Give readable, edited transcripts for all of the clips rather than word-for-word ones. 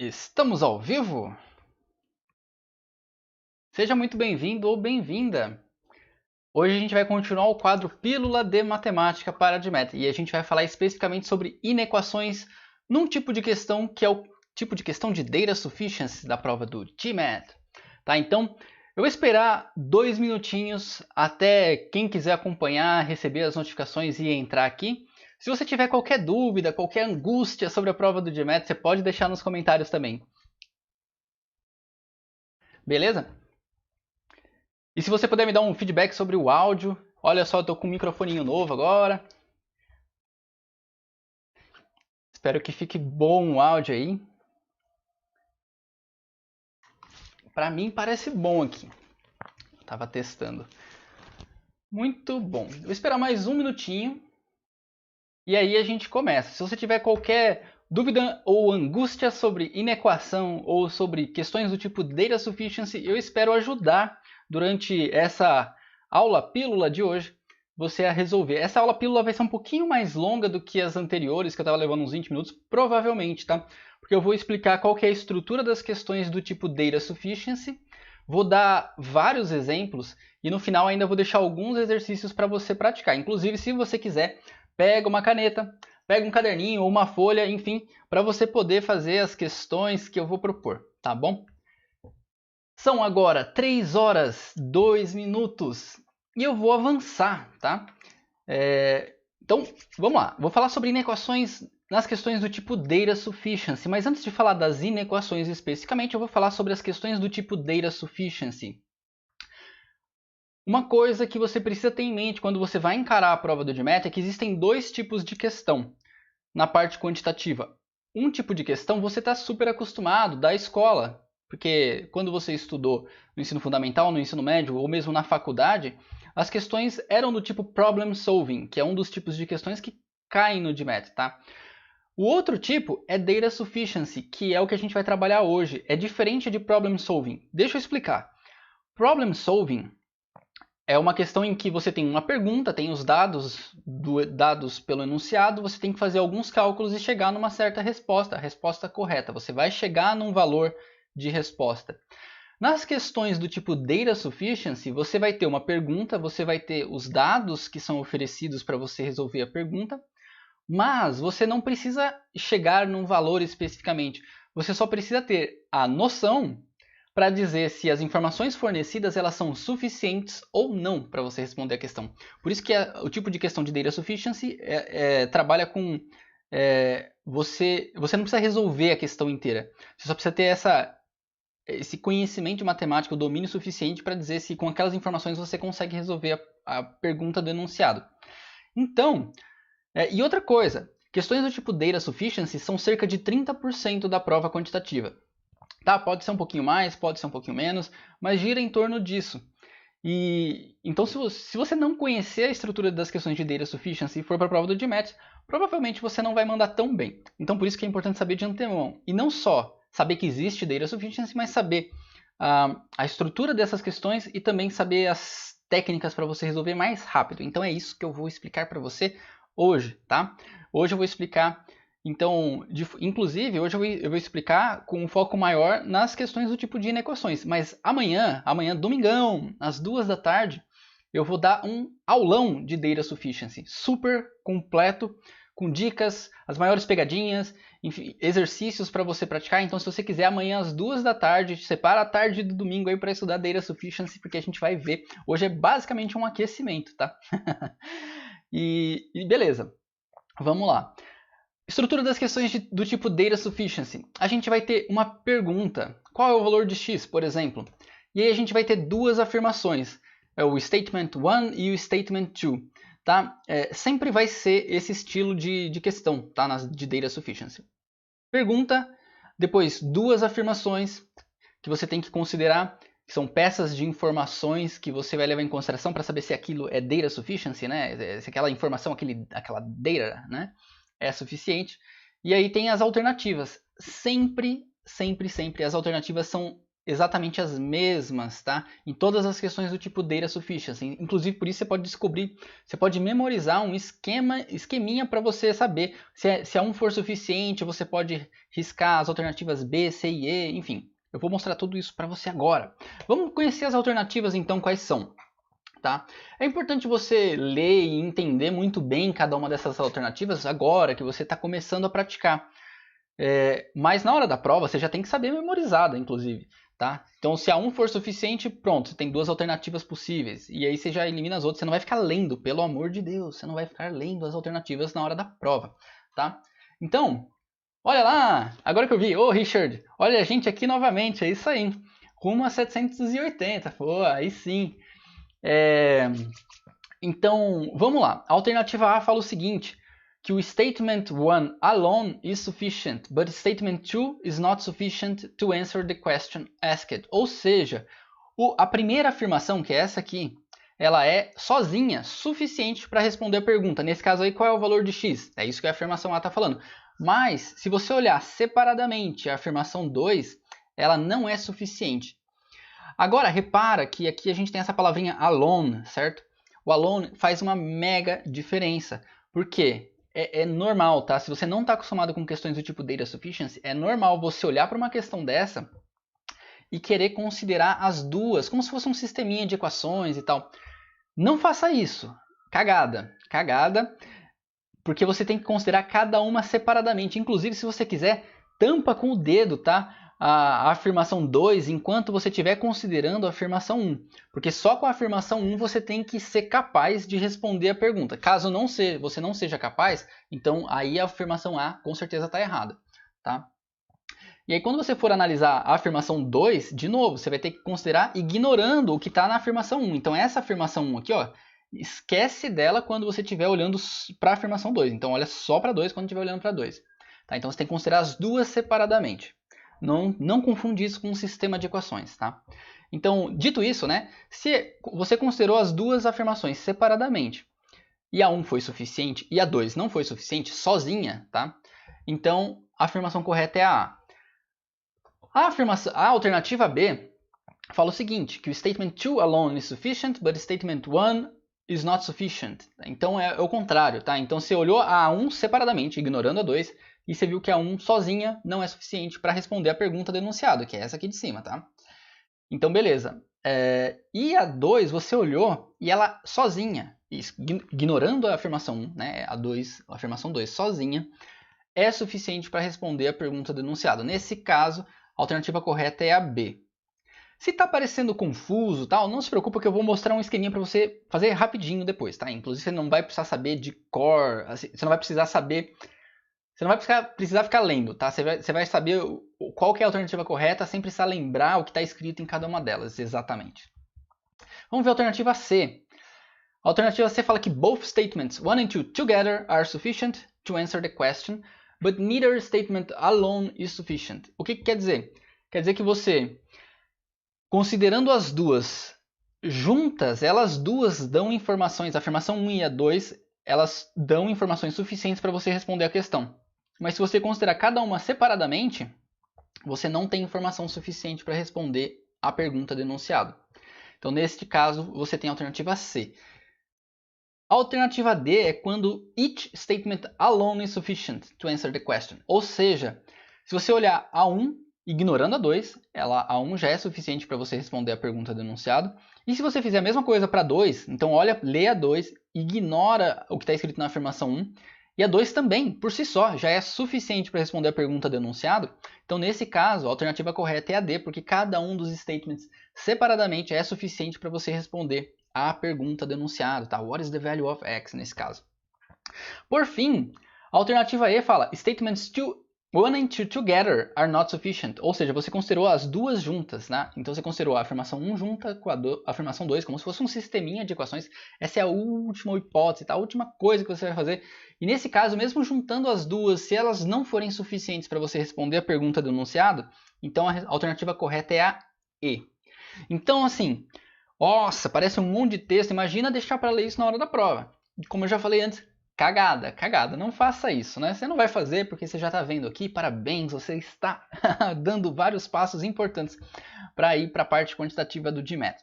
Estamos ao vivo? Seja muito bem-vindo ou bem-vinda. Hoje a gente vai continuar o quadro Pílula de Matemática para a GMAT e a gente vai falar especificamente sobre inequações num tipo de questão que é o tipo de questão de Data Sufficiency da prova do GMAT. Tá? Então, eu vou esperar 2 minutinhos até quem quiser acompanhar, receber as notificações e entrar aqui. Se você tiver qualquer dúvida, qualquer angústia sobre a prova do GMAT, você pode deixar nos comentários também. Beleza? E se você puder me dar um feedback sobre o áudio, olha só, eu tô com um microfoninho novo agora. Espero que fique bom o áudio aí. Para mim parece bom aqui. Tava testando. Muito bom. Vou esperar mais um minutinho e aí a gente começa. Se você tiver qualquer dúvida ou angústia sobre inequação ou sobre questões do tipo Data Sufficiency, eu espero ajudar durante essa aula pílula de hoje você a resolver. Essa aula pílula vai ser um pouquinho mais longa do que as anteriores, que eu estava levando uns 20 minutos, provavelmente, tá? Porque eu vou explicar qual que é a estrutura das questões do tipo Data Sufficiency, vou dar vários exemplos e no final ainda vou deixar alguns exercícios para você praticar. Inclusive, se você quiser, pega uma caneta, pega um caderninho ou uma folha, enfim, para você poder fazer as questões que eu vou propor, tá bom? São agora 3 horas 2 minutos e eu vou avançar, tá? Então, vamos lá. Vou falar sobre inequações nas questões do tipo Data Sufficiency, mas antes de falar das inequações especificamente, eu vou falar sobre as questões do tipo Data Sufficiency. Uma coisa que você precisa ter em mente quando você vai encarar a prova do GMAT é que existem dois tipos de questão na parte quantitativa. Um tipo de questão você está super acostumado da escola, porque quando você estudou no ensino fundamental, no ensino médio ou mesmo na faculdade, as questões eram do tipo problem solving, que é um dos tipos de questões que caem no GMAT, tá? O outro tipo é data sufficiency, que é o que a gente vai trabalhar hoje. É diferente de problem solving. Deixa eu explicar. Problem solving é uma questão em que você tem uma pergunta, tem os dados dados pelo enunciado, você tem que fazer alguns cálculos e chegar numa certa resposta, a resposta correta. Você vai chegar num valor de resposta. Nas questões do tipo Data Sufficiency, você vai ter uma pergunta, você vai ter os dados que são oferecidos para você resolver a pergunta, mas você não precisa chegar num valor especificamente. Você só precisa ter a noção para dizer se as informações fornecidas elas são suficientes ou não para você responder a questão. Por isso que o tipo de questão de Data Sufficiency trabalha com... você não precisa resolver a questão inteira. Você só precisa ter esse conhecimento de matemática, o domínio suficiente para dizer se com aquelas informações você consegue resolver a pergunta do enunciado. Então, e outra coisa, questões do tipo Data Sufficiency são cerca de 30% da prova quantitativa. Tá? Pode ser um pouquinho mais, pode ser um pouquinho menos, mas gira em torno disso. Então, se você não conhecer a estrutura das questões de Data Sufficiency e for para a prova do GMAT, provavelmente você não vai mandar tão bem. Então, por isso que é importante saber de antemão. E não só saber que existe Data Sufficiency, mas saber a estrutura dessas questões e também saber as técnicas para você resolver mais rápido. Então, é isso que eu vou explicar para você hoje, tá? Hoje eu vou explicar... Então, inclusive, hoje eu vou explicar com um foco maior nas questões do tipo de inequações. Mas amanhã, domingão, às 2 da tarde, eu vou dar um aulão de Data Sufficiency. Super completo, com dicas, as maiores pegadinhas, enfim, exercícios para você praticar. Então, se você quiser, amanhã às 2 da tarde, separa a tarde do domingo aí para estudar Data Sufficiency, porque a gente vai ver. Hoje é basicamente um aquecimento, tá? e beleza, vamos lá. Estrutura das questões do tipo Data Sufficiency. A gente vai ter uma pergunta. Qual é o valor de x, por exemplo? E aí a gente vai ter duas afirmações. É o Statement 1 e o Statement 2. Tá? Sempre vai ser esse estilo de questão tá? De Data Sufficiency. Pergunta, depois duas afirmações que você tem que considerar, que são peças de informações que você vai levar em consideração para saber se aquilo é Data Sufficiency, né? Se aquela informação, aquela data, né? É suficiente. E aí tem as alternativas. Sempre as alternativas são exatamente as mesmas, tá? Em todas as questões do tipo Data Sufficiency. Inclusive, por isso você pode descobrir, você pode memorizar um esqueminha para você saber se a 1 for suficiente, você pode riscar as alternativas B, C e E, enfim. Eu vou mostrar tudo isso para você agora. Vamos conhecer as alternativas então, quais são. Tá? É importante você ler e entender muito bem cada uma dessas alternativas agora que você está começando a praticar. Mas na hora da prova você já tem que saber memorizada, inclusive. Tá? Então se a 1 for suficiente, pronto, você tem 2 alternativas possíveis. E aí você já elimina as outras, você não vai ficar lendo, pelo amor de Deus, você não vai ficar lendo as alternativas na hora da prova. Tá? Então, olha lá, agora que eu vi, ô Richard, olha a gente aqui novamente, é isso aí. Rumo a 780, pô, aí sim. Então, vamos lá. A alternativa A fala o seguinte, que o statement 1 alone is sufficient, but statement 2 is not sufficient to answer the question asked. Ou seja, a primeira afirmação, que é essa aqui, ela é sozinha suficiente para responder a pergunta. Nesse caso aí, qual é o valor de x? É isso que a afirmação A está falando. Mas, se você olhar separadamente a afirmação 2, ela não é suficiente. Agora, repara que aqui a gente tem essa palavrinha alone, certo? O alone faz uma mega diferença. Por quê? É normal, tá? Se você não está acostumado com questões do tipo Data Sufficiency, é normal você olhar para uma questão dessa e querer considerar as duas, como se fosse um sisteminha de equações e tal. Não faça isso. Cagada. Cagada. Porque você tem que considerar cada uma separadamente. Inclusive, se você quiser, tampa com o dedo, tá? A afirmação 2 enquanto você estiver considerando a afirmação 1. Porque só com a afirmação 1 você tem que ser capaz de responder a pergunta. Caso você não seja capaz, então aí a afirmação A com certeza está errada. Tá? E aí quando você for analisar a afirmação 2, de novo, você vai ter que considerar ignorando o que está na afirmação 1. Então essa afirmação 1 aqui, ó, esquece dela quando você estiver olhando para a afirmação 2. Então olha só para 2 quando estiver olhando para 2. Tá? Então você tem que considerar as duas separadamente. Não confunde isso com um sistema de equações, tá? Então, dito isso, né? Se você considerou as duas afirmações separadamente e a 1 foi suficiente e a 2 não foi suficiente sozinha, tá? Então, a afirmação correta é a A. A alternativa B fala o seguinte, que o statement 2 alone is sufficient, but statement 1 is not sufficient. Então, é o contrário, tá? Então, você olhou a 1 separadamente, ignorando a 2, e você viu que a 1 sozinha não é suficiente para responder a pergunta do enunciado, que é essa aqui de cima, tá? Então, beleza. E a 2 você olhou e ela sozinha, ignorando a afirmação 1, né? A afirmação 2 sozinha, é suficiente para responder a pergunta do enunciado. Nesse caso, a alternativa correta é a B. Se está parecendo confuso, tal, não se preocupa que eu vou mostrar um esqueminha para você fazer rapidinho depois, tá? Inclusive você não vai precisar saber de cor, você não vai precisar saber... Você não vai precisar ficar lendo, tá? Você vai saber qual que é a alternativa correta sem precisar lembrar o que está escrito em cada uma delas, exatamente. Vamos ver a alternativa C. A alternativa C fala que both statements 1 and 2 together are sufficient to answer the question, but neither statement alone is sufficient. O que quer dizer? Quer dizer que você, considerando as duas juntas, elas duas dão informações, a afirmação 1 e a 2, elas dão informações suficientes para você responder a questão. Mas se você considerar cada uma separadamente, você não tem informação suficiente para responder a pergunta do enunciado. Então, neste caso, você tem a alternativa C. A alternativa D é quando each statement alone is sufficient to answer the question. Ou seja, se você olhar a 1, ignorando a 2, a 1 já é suficiente para você responder a pergunta do enunciado. E se você fizer a mesma coisa para 2, então lê a 2, ignora o que está escrito na afirmação 1, e a 2 também, por si só, já é suficiente para responder a pergunta do enunciado. Então, nesse caso, a alternativa correta é a D, porque cada um dos statements separadamente é suficiente para você responder a pergunta do enunciado, tá? What is the value of x, nesse caso. Por fim, a alternativa E fala, statements 1 and 2 together are not sufficient. Ou seja, você considerou as duas juntas, né? Então você considerou a afirmação 1 junta com a afirmação 2, como se fosse um sisteminha de equações. Essa é a última hipótese, tá? A última coisa que você vai fazer. E nesse caso, mesmo juntando as duas, se elas não forem suficientes para você responder a pergunta do enunciado, então a alternativa correta é a E. Então, assim, nossa, parece um monte de texto. Imagina deixar para ler isso na hora da prova. Como eu já falei antes, cagada, não faça isso, né? Você não vai fazer porque você já está vendo aqui, parabéns, você está dando vários passos importantes para ir para a parte quantitativa do GMAT.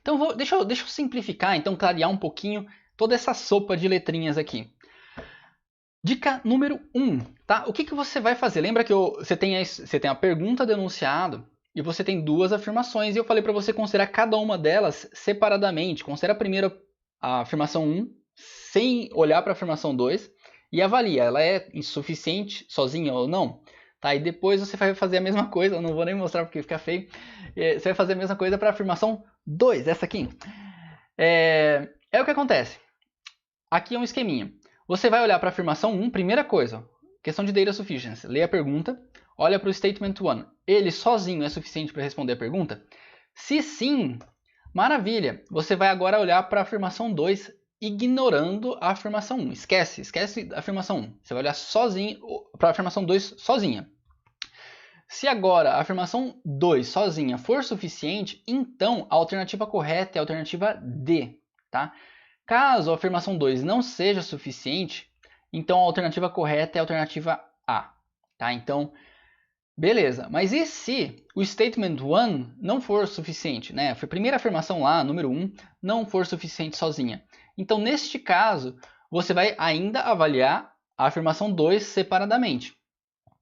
Então deixa eu simplificar, então clarear um pouquinho toda essa sopa de letrinhas aqui. Dica número 1, tá? O que você vai fazer? Lembra que você tem a pergunta do enunciado e você tem duas afirmações e eu falei para você considerar cada uma delas separadamente. Considera primeiro a afirmação 1 sem olhar para a afirmação 2 e avalia, ela é insuficiente sozinha ou não? Tá? E depois você vai fazer a mesma coisa, eu não vou nem mostrar porque fica feio. Você vai fazer a mesma coisa para a afirmação 2, essa aqui. É o que acontece. Aqui é um esqueminha. Você vai olhar para a afirmação 1, primeira coisa, questão de data sufficiency. Lê a pergunta, olha para o statement 1. Ele sozinho é suficiente para responder a pergunta? Se sim, maravilha. Você vai agora olhar para a afirmação 2, ignorando a afirmação 1. Esquece a afirmação 1. Você vai olhar sozinho para a afirmação 2 sozinha. Se agora a afirmação 2 sozinha for suficiente, então a alternativa correta é a alternativa D, tá? Caso a afirmação 2 não seja suficiente, então a alternativa correta é a alternativa A, tá? Então, beleza. Mas e se o statement 1 não for suficiente, né? A primeira afirmação lá, número 1, não for suficiente sozinha. Então, neste caso, você vai ainda avaliar a afirmação 2 separadamente.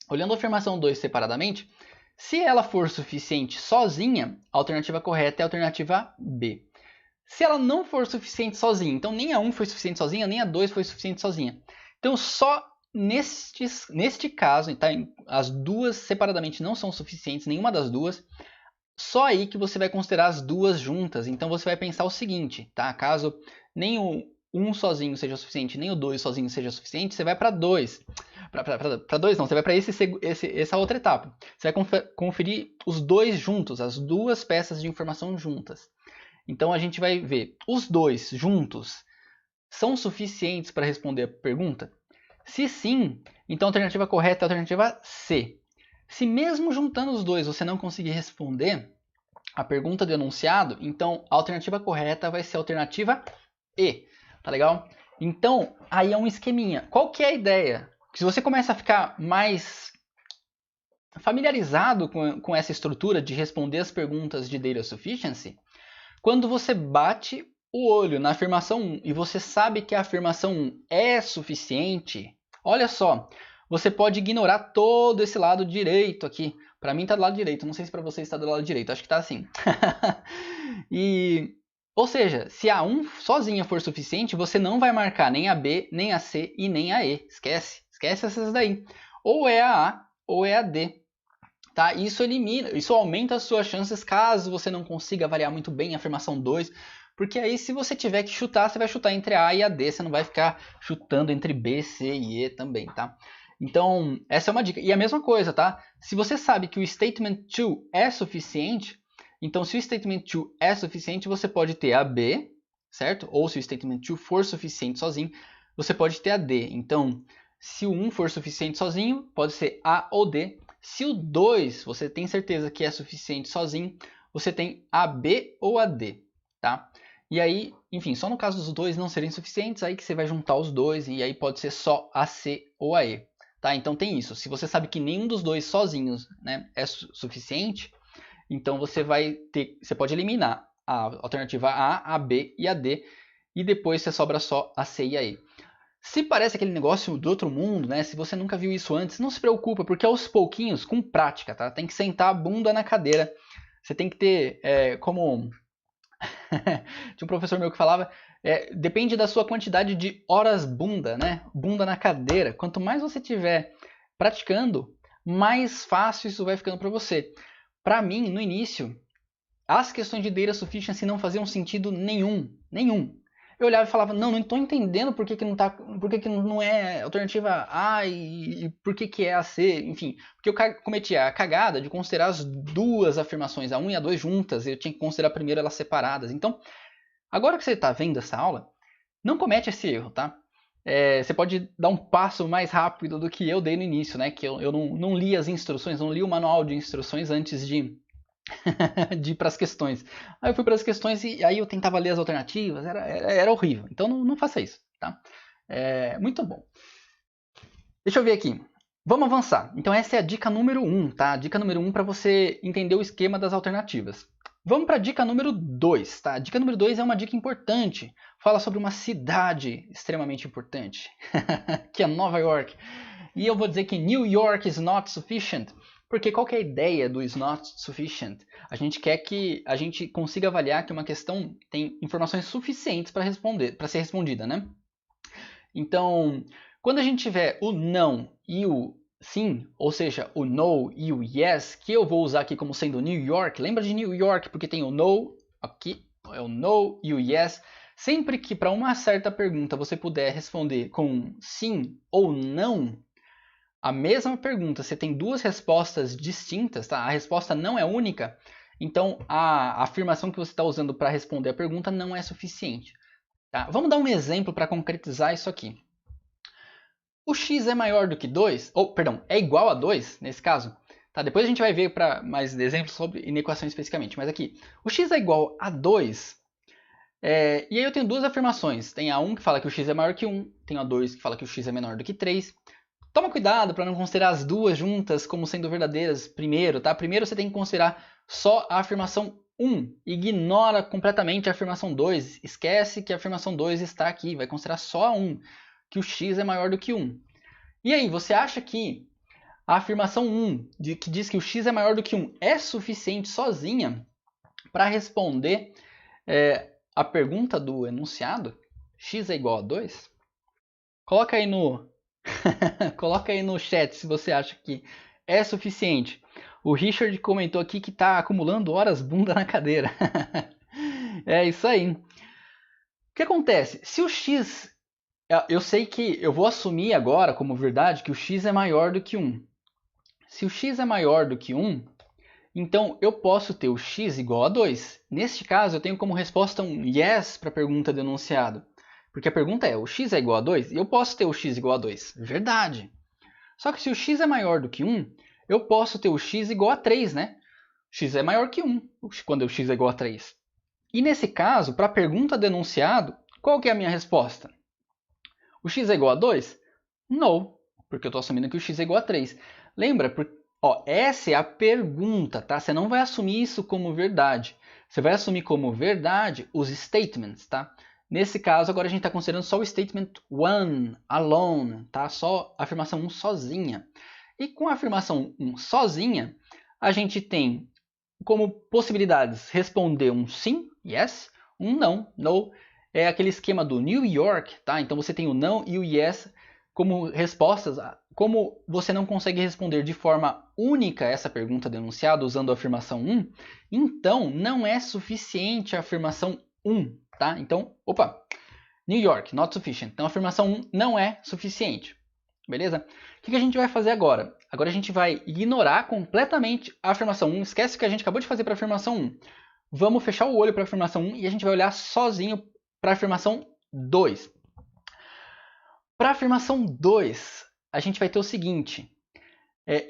Olhando a afirmação 2 separadamente, se ela for suficiente sozinha, a alternativa correta é a alternativa B. Se ela não for suficiente sozinha, então nem a 1 foi suficiente sozinha, nem a 2 foi suficiente sozinha. Então só neste caso, tá? As duas separadamente não são suficientes, nenhuma das duas, só aí que você vai considerar as duas juntas. Então você vai pensar o seguinte, tá? Caso nem o 1 sozinho seja suficiente, nem o 2 sozinho seja suficiente, você vai para 2. Para 2 não, você vai para essa outra etapa. Você vai conferir os dois juntos, as duas peças de informação juntas. Então a gente vai ver, os dois juntos são suficientes para responder a pergunta? Se sim, então a alternativa correta é a alternativa C. Se mesmo juntando os dois você não conseguir responder a pergunta do enunciado, então a alternativa correta vai ser a alternativa E. Tá legal? Então, aí é um esqueminha. Qual que é a ideia? Se você começa a ficar mais familiarizado com essa estrutura de responder as perguntas de data sufficiency, quando você bate o olho na afirmação 1 e você sabe que a afirmação 1 é suficiente, olha só, você pode ignorar todo esse lado direito aqui. Para mim está do lado direito, não sei se para você está do lado direito, acho que está assim. Ou seja, se a 1 sozinha for suficiente, você não vai marcar nem a B, nem a C e nem a E. Esquece essas daí. Ou é a A ou é a D. Tá? Isso aumenta as suas chances caso você não consiga avaliar muito bem a afirmação 2, porque aí se você tiver que chutar, você vai chutar entre a e a D, você não vai ficar chutando entre B, C e E também, tá? Então, essa é uma dica. E a mesma coisa, tá? Se você sabe que o statement 2 é suficiente, então se o statement 2 é suficiente, você pode ter a B, certo? Ou se o statement 2 for suficiente sozinho, você pode ter a D. Então, se o 1 for suficiente sozinho, pode ser A ou D. Se o 2 você tem certeza que é suficiente sozinho, você tem a B ou a D, tá? E aí, enfim, só no caso dos dois não serem suficientes, aí que você vai juntar os dois e aí pode ser só a C ou a E, tá? Então tem isso. Se você sabe que nenhum dos dois sozinhos, né, é suficiente, então você pode eliminar a alternativa A, a B e a D e depois você sobra só a C e a E. Se parece aquele negócio do outro mundo, né? Se você nunca viu isso antes, não se preocupa, porque aos pouquinhos, com prática, tá? Tem que sentar a bunda na cadeira. Você tem que ter, como tinha um professor meu que falava, depende da sua quantidade de horas bunda, né? Bunda na cadeira. Quanto mais você tiver praticando, mais fácil isso vai ficando para você. Para mim, no início, as questões de data sufficiency não faziam sentido nenhum. Eu olhava e falava, não estou entendendo por que não é alternativa A e por que é a C, enfim. Porque eu cometia a cagada de considerar as duas afirmações, a 1 e a 2 juntas, e eu tinha que considerar primeiro elas separadas. Então, agora que você está vendo essa aula, não comete esse erro, tá? Você pode dar um passo mais rápido do que eu dei no início, né? Que eu não li as instruções, não li o manual de instruções antes de ir para as questões. Aí eu fui para as questões e aí eu tentava ler as alternativas, era horrível. Então não faça isso, tá? Muito bom. Deixa eu ver aqui. Vamos avançar. Então essa é a dica número 1, tá? A dica número 1 para você entender o esquema das alternativas. Vamos para a dica número 2, tá? A dica número 2 é uma dica importante. Fala sobre uma cidade extremamente importante, que é Nova York. E eu vou dizer que New York is not sufficient, porque qual que é a ideia do is not sufficient? A gente quer que a gente consiga avaliar que uma questão tem informações suficientes para responder, para ser respondida, né? Então, quando a gente tiver o não e o sim, ou seja, o no e o yes, que eu vou usar aqui como sendo New York, lembra de New York porque tem o no aqui, é o no e o yes. Sempre que para uma certa pergunta você puder responder com sim ou não, a mesma pergunta, você tem duas respostas distintas, tá? A resposta não é única, então a afirmação que você está usando para responder a pergunta não é suficiente. Tá? Vamos dar um exemplo para concretizar isso aqui. O x é maior do que 2, ou perdão, é igual a 2 nesse caso. Tá? Depois a gente vai ver para mais exemplos sobre inequações especificamente, mas aqui, o x é igual a 2, e aí eu tenho duas afirmações. Tem a 1 que fala que o x é maior que 1, tem a 2 que fala que o x é menor do que 3. Toma cuidado para não considerar as duas juntas como sendo verdadeiras primeiro, tá? Primeiro você tem que considerar só a afirmação 1. Ignora completamente a afirmação 2. Esquece que a afirmação 2 está aqui. Vai considerar só a 1, que o x é maior do que 1. E aí, você acha que a afirmação 1, que diz que o x é maior do que 1, é suficiente sozinha para responder a pergunta do enunciado? X é igual a 2? Coloca aí no chat se você acha que é suficiente. O Richard comentou aqui que está acumulando horas bunda na cadeira. É isso aí. O que acontece? Se o x... Eu sei que eu vou assumir agora como verdade que o x é maior do que 1. Se o x é maior do que 1, então eu posso ter o x igual a 2. Neste caso, eu tenho como resposta um yes para a pergunta do enunciado. Porque a pergunta é, o x é igual a 2? E eu posso ter o x igual a 2. Verdade. Só que se o x é maior do que 1, eu posso ter o x igual a 3, né? O x é maior que 1 quando o x é igual a 3. E nesse caso, para a pergunta do enunciado, qual que é a minha resposta? O x é igual a 2? Não, porque eu estou assumindo que o x é igual a 3. Lembra? Essa é a pergunta, tá? Você não vai assumir isso como verdade. Você vai assumir como verdade os statements, tá? Nesse caso, agora a gente está considerando só o statement 1, alone, tá? Só a afirmação 1 sozinha. E com a afirmação 1 sozinha, a gente tem como possibilidades responder um sim, yes, um não, no. É aquele esquema do New York, tá? Então você tem o não e o yes como respostas. Como você não consegue responder de forma única essa pergunta denunciada usando a afirmação 1, então não é suficiente a afirmação 1, tá? Então, New York, not sufficient. Então a afirmação 1 não é suficiente, beleza? O que a gente vai fazer agora? Agora a gente vai ignorar completamente a afirmação 1, esquece o que a gente acabou de fazer para a afirmação 1. Vamos fechar o olho para a afirmação 1 e a gente vai olhar sozinho para a afirmação 2. Para a afirmação 2, a gente vai ter o seguinte,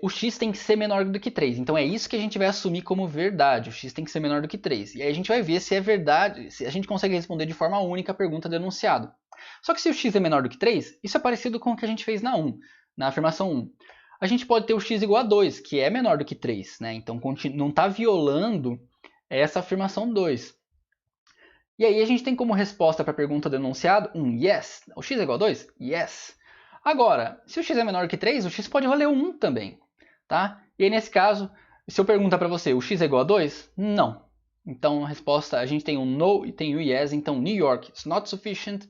o x tem que ser menor do que 3. Então é isso que a gente vai assumir como verdade, o x tem que ser menor do que 3. E aí a gente vai ver se é verdade, se a gente consegue responder de forma única a pergunta do enunciado. Só que se o x é menor do que 3, isso é parecido com o que a gente fez na afirmação 1. A gente pode ter o x igual a 2, que é menor do que 3, né? Então não está violando essa afirmação 2. E aí a gente tem como resposta para a pergunta do enunciado um yes. O x é igual a 2? Yes. Agora, se o x é menor que 3, o x pode valer 1 também. Tá? E aí nesse caso, se eu perguntar para você, o x é igual a 2? Não. Então a resposta, a gente tem um no e tem um yes. Então New York is not sufficient.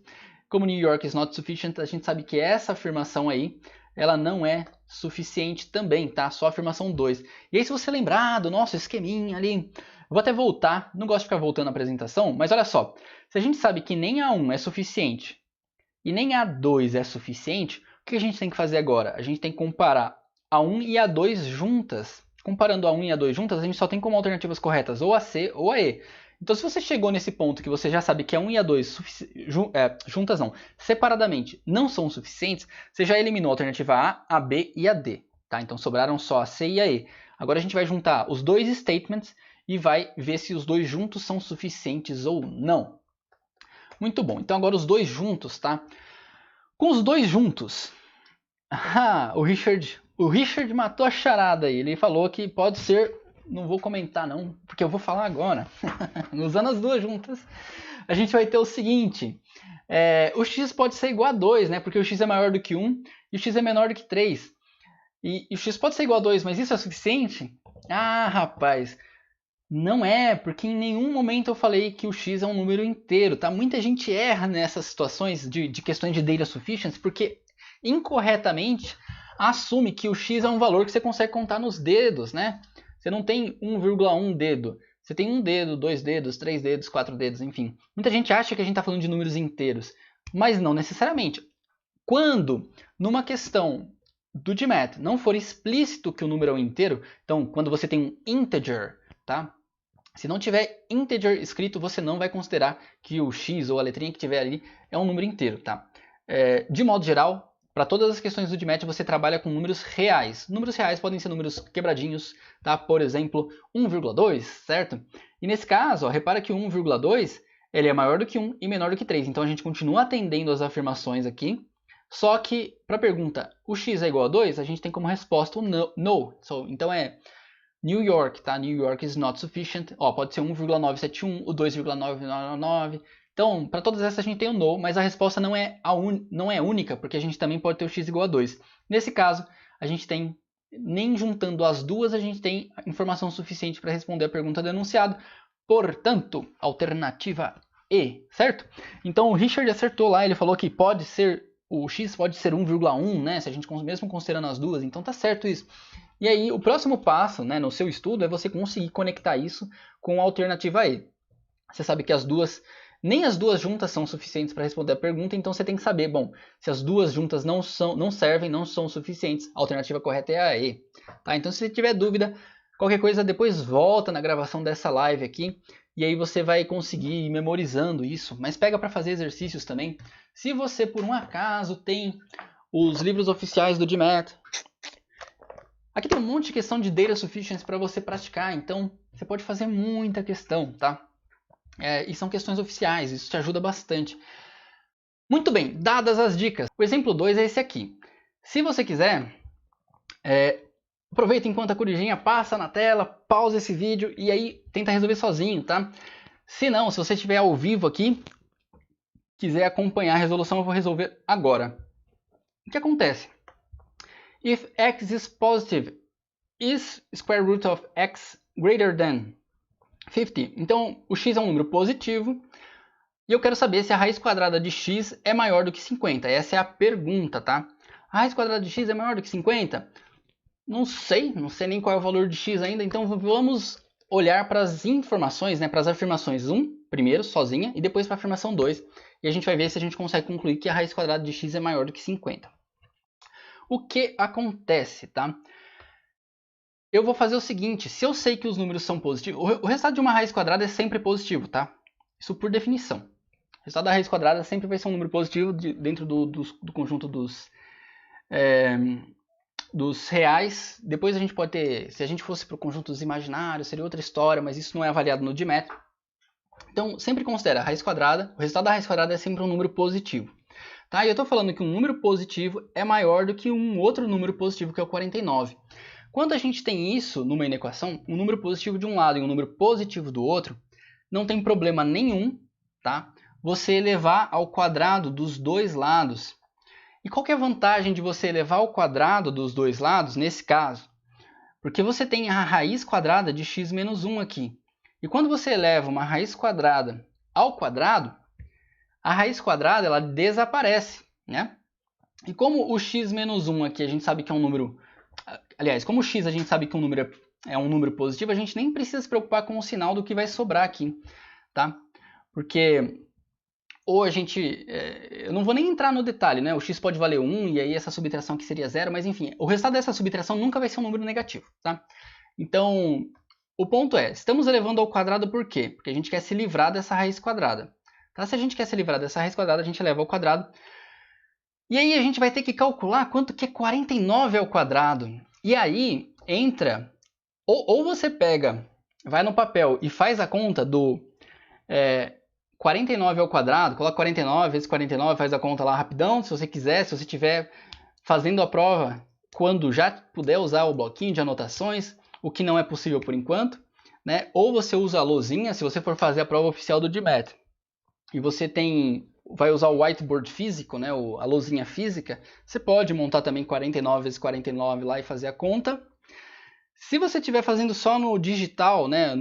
Como New York is not sufficient, a gente sabe que essa afirmação aí, ela não é suficiente também, tá? Só a afirmação 2. E aí se você lembrar do nosso esqueminha ali... Vou até voltar, não gosto de ficar voltando a apresentação, mas olha só, se a gente sabe que nem a 1 é suficiente e nem a 2 é suficiente, o que a gente tem que fazer agora? A gente tem que comparar a 1 e a 2 juntas. Comparando a 1 e a 2 juntas, a gente só tem como alternativas corretas ou a C ou a E. Então se você chegou nesse ponto que você já sabe que a 1 e a 2 juntas não, separadamente não são suficientes, você já eliminou a alternativa A, a B e a D. Tá? Então sobraram só a C e a E. Agora a gente vai juntar os dois statements e vai ver se os dois juntos são suficientes ou não. Muito bom, então agora os dois juntos, tá? Com os dois juntos, o Richard O Richard matou a charada aí. Ele falou que pode ser... Não vou comentar não, porque eu vou falar agora. Usando as duas juntas, a gente vai ter o seguinte. O x pode ser igual a 2, né? Porque o x é maior do que 1 e o x é menor do que 3. E o x pode ser igual a 2, mas isso é suficiente? Ah, rapaz... Não é, porque em nenhum momento eu falei que o x é um número inteiro, tá? Muita gente erra nessas situações de questões de data sufficiency, porque incorretamente assume que o x é um valor que você consegue contar nos dedos, né? Você não tem 1,1 dedo, você tem um dedo, 2 dedos, 3 dedos, 4 dedos, enfim. Muita gente acha que a gente está falando de números inteiros, mas não necessariamente. Quando, numa questão do GMAT, não for explícito que o número é um inteiro, então quando você tem um integer, tá? Se não tiver integer escrito, você não vai considerar que o x ou a letrinha que tiver ali é um número inteiro, tá? De modo geral, para todas as questões do GMAT, você trabalha com números reais. Números reais podem ser números quebradinhos, tá? Por exemplo, 1,2, certo? E nesse caso, ó, repara que o 1,2 ele é maior do que 1 e menor do que 3. Então a gente continua atendendo as afirmações aqui. Só que, para a pergunta, o x é igual a 2, a gente tem como resposta o no. Então é... New York, tá? New York is not sufficient. Ó, pode ser 1,971, o 2,999. Então, para todas essas a gente tem o no, mas a resposta não é única, porque a gente também pode ter o x igual a 2. Nesse caso, a gente tem, nem juntando as duas, a gente tem informação suficiente para responder a pergunta do enunciado. Portanto, alternativa E, certo? Então, o Richard acertou lá, ele falou que pode ser, o x pode ser 1,1, né? Se a gente mesmo considerando as duas, então tá certo isso. E aí, o próximo passo, né, no seu estudo é você conseguir conectar isso com a alternativa E. Você sabe que nem as duas juntas são suficientes para responder a pergunta, então você tem que saber, bom, se as duas juntas não servem, não são suficientes, a alternativa correta é a E. Tá? Então, se você tiver dúvida, qualquer coisa, depois volta na gravação dessa live aqui, e aí você vai conseguir ir memorizando isso, mas pega para fazer exercícios também. Se você, por um acaso, tem os livros oficiais do GMAT, aqui tem um monte de questão de data sufficiency para você praticar, então você pode fazer muita questão, tá? E são questões oficiais, isso te ajuda bastante. Muito bem, dadas as dicas, o exemplo 2 é esse aqui. Se você quiser, aproveita enquanto a corujinha passa na tela, pausa esse vídeo e aí tenta resolver sozinho, tá? Se não, se você estiver ao vivo aqui, quiser acompanhar a resolução, eu vou resolver agora. O que acontece? If x is positive, is square root of x greater than 50? Então, o x é um número positivo e eu quero saber se a raiz quadrada de x é maior do que 50. Essa é a pergunta, tá? A raiz quadrada de x é maior do que 50? Não sei nem qual é o valor de x ainda, então vamos olhar para as informações, né, para as afirmações 1, primeiro, sozinha, e depois para a afirmação 2, e a gente vai ver se a gente consegue concluir que a raiz quadrada de x é maior do que 50. O que acontece, tá? Eu vou fazer o seguinte, se eu sei que os números são positivos, o resultado de uma raiz quadrada é sempre positivo, tá? Isso por definição. O resultado da raiz quadrada sempre vai ser um número positivo dentro do conjunto dos reais. Depois a gente pode ter, se a gente fosse para o conjunto dos imaginários, seria outra história, mas isso não é avaliado no GMAT. Então, sempre considera a raiz quadrada, o resultado da raiz quadrada é sempre um número positivo. Tá? E eu estou falando que um número positivo é maior do que um outro número positivo, que é o 49. Quando a gente tem isso numa inequação, um número positivo de um lado e um número positivo do outro, não tem problema nenhum, tá? Você elevar ao quadrado dos dois lados. E qual que é a vantagem de você elevar ao quadrado dos dois lados nesse caso? Porque você tem a raiz quadrada de x menos 1 aqui. E quando você eleva uma raiz quadrada ao quadrado, a raiz quadrada ela desaparece, né? E como o x menos 1 aqui a gente sabe que é um número... Aliás, como o x a gente sabe que um número é um número positivo, a gente nem precisa se preocupar com o sinal do que vai sobrar aqui, tá? Porque ou a gente... eu não vou nem entrar no detalhe, né? O x pode valer 1 e aí essa subtração aqui seria 0, mas enfim, o resultado dessa subtração nunca vai ser um número negativo, tá? Então, o ponto é, estamos elevando ao quadrado por quê? Porque a gente quer se livrar dessa raiz quadrada. Tá? Se a gente quer se livrar dessa raiz quadrada, a gente eleva ao quadrado. E aí a gente vai ter que calcular quanto que é 49 ao quadrado. E aí entra, ou você pega, vai no papel e faz a conta do 49 ao quadrado, coloca 49 vezes 49, faz a conta lá rapidão, se você quiser, se você estiver fazendo a prova quando já puder usar o bloquinho de anotações, o que não é possível por enquanto, né? Ou você usa a lousinha, se você for fazer a prova oficial do GMAT, e você vai usar o whiteboard físico, né? A lousinha física, você pode montar também 49 vezes 49 lá e fazer a conta. Se você estiver fazendo só no digital, né?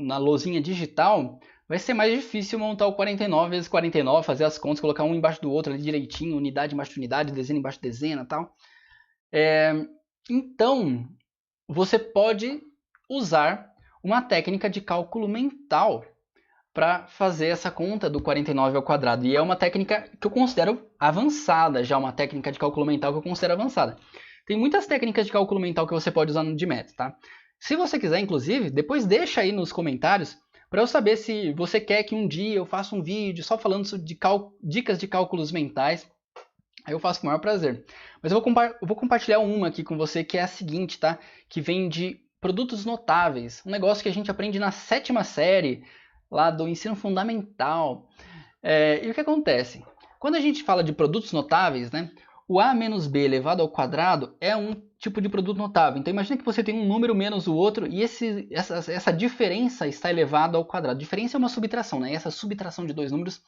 Na lousinha digital, vai ser mais difícil montar o 49 vezes 49, fazer as contas, colocar um embaixo do outro ali direitinho, unidade embaixo de unidade, dezena embaixo de dezena e tal. Então, você pode usar uma técnica de cálculo mental para fazer essa conta do 49 ao quadrado. E é uma técnica que eu considero avançada, já uma técnica de cálculo mental que eu considero avançada. Tem muitas técnicas de cálculo mental que você pode usar no GMAT, tá? Se você quiser, inclusive, depois deixa aí nos comentários para eu saber se você quer que um dia eu faça um vídeo só falando de dicas de cálculos mentais. Aí eu faço com o maior prazer. Mas eu vou compartilhar uma aqui com você que é a seguinte, tá? Que vem de produtos notáveis. Um negócio que a gente aprende na 7ª série, lá do ensino fundamental. E o que acontece? Quando a gente fala de produtos notáveis, né? O a menos b elevado ao quadrado é um tipo de produto notável. Então imagina que você tem um número menos o outro e essa diferença está elevada ao quadrado. Diferença é uma subtração, né? E essa subtração de dois números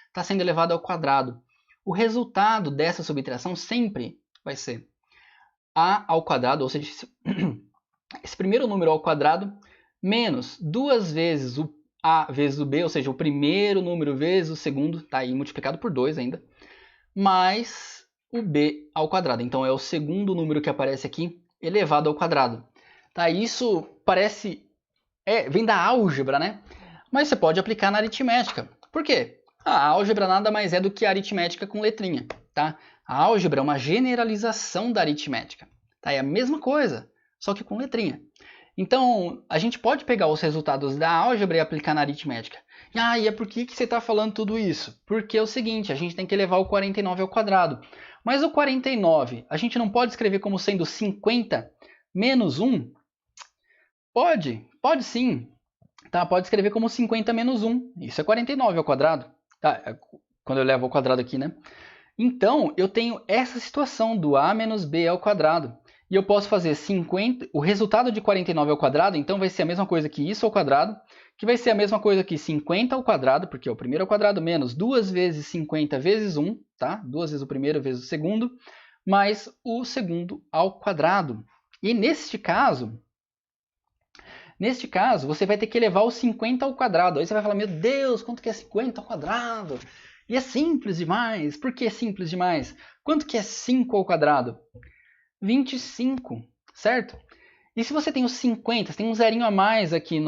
está sendo elevada ao quadrado. O resultado dessa subtração sempre vai ser a ao quadrado, ou seja, esse primeiro número ao quadrado, menos 2 vezes o a vezes o b, ou seja, o primeiro número vezes o segundo, tá aí multiplicado por 2 ainda, mais o b ao quadrado. Então é o segundo número que aparece aqui elevado ao quadrado. Tá, isso parece vem da álgebra, né? Mas você pode aplicar na aritmética. Por quê? A álgebra nada mais é do que a aritmética com letrinha, tá? A álgebra é uma generalização da aritmética, tá? É a mesma coisa, só que com letrinha. Então, a gente pode pegar os resultados da álgebra e aplicar na aritmética. E por que você está falando tudo isso? Porque é o seguinte, a gente tem que elevar o 49 ao quadrado. Mas o 49, a gente não pode escrever como sendo 50 menos 1? Pode sim. Tá, pode escrever como 50 menos 1. Isso é 49 ao quadrado. Tá, quando eu levo ao quadrado aqui, né? Então, eu tenho essa situação do a menos b ao quadrado. E eu posso fazer 50, o resultado de 49 ao quadrado, então vai ser a mesma coisa que isso ao quadrado, que vai ser a mesma coisa que 50 ao quadrado, porque é o primeiro ao quadrado, menos 2 vezes 50 vezes 1, tá? 2 vezes o primeiro vezes o segundo, mais o segundo ao quadrado. E neste caso, você vai ter que elevar o 50 ao quadrado. Aí você vai falar, meu Deus, quanto que é 50 ao quadrado? E é simples demais. Por que é simples demais? Quanto que é 5 ao quadrado? 25, certo? E se você tem os 50, você tem um zerinho a mais aqui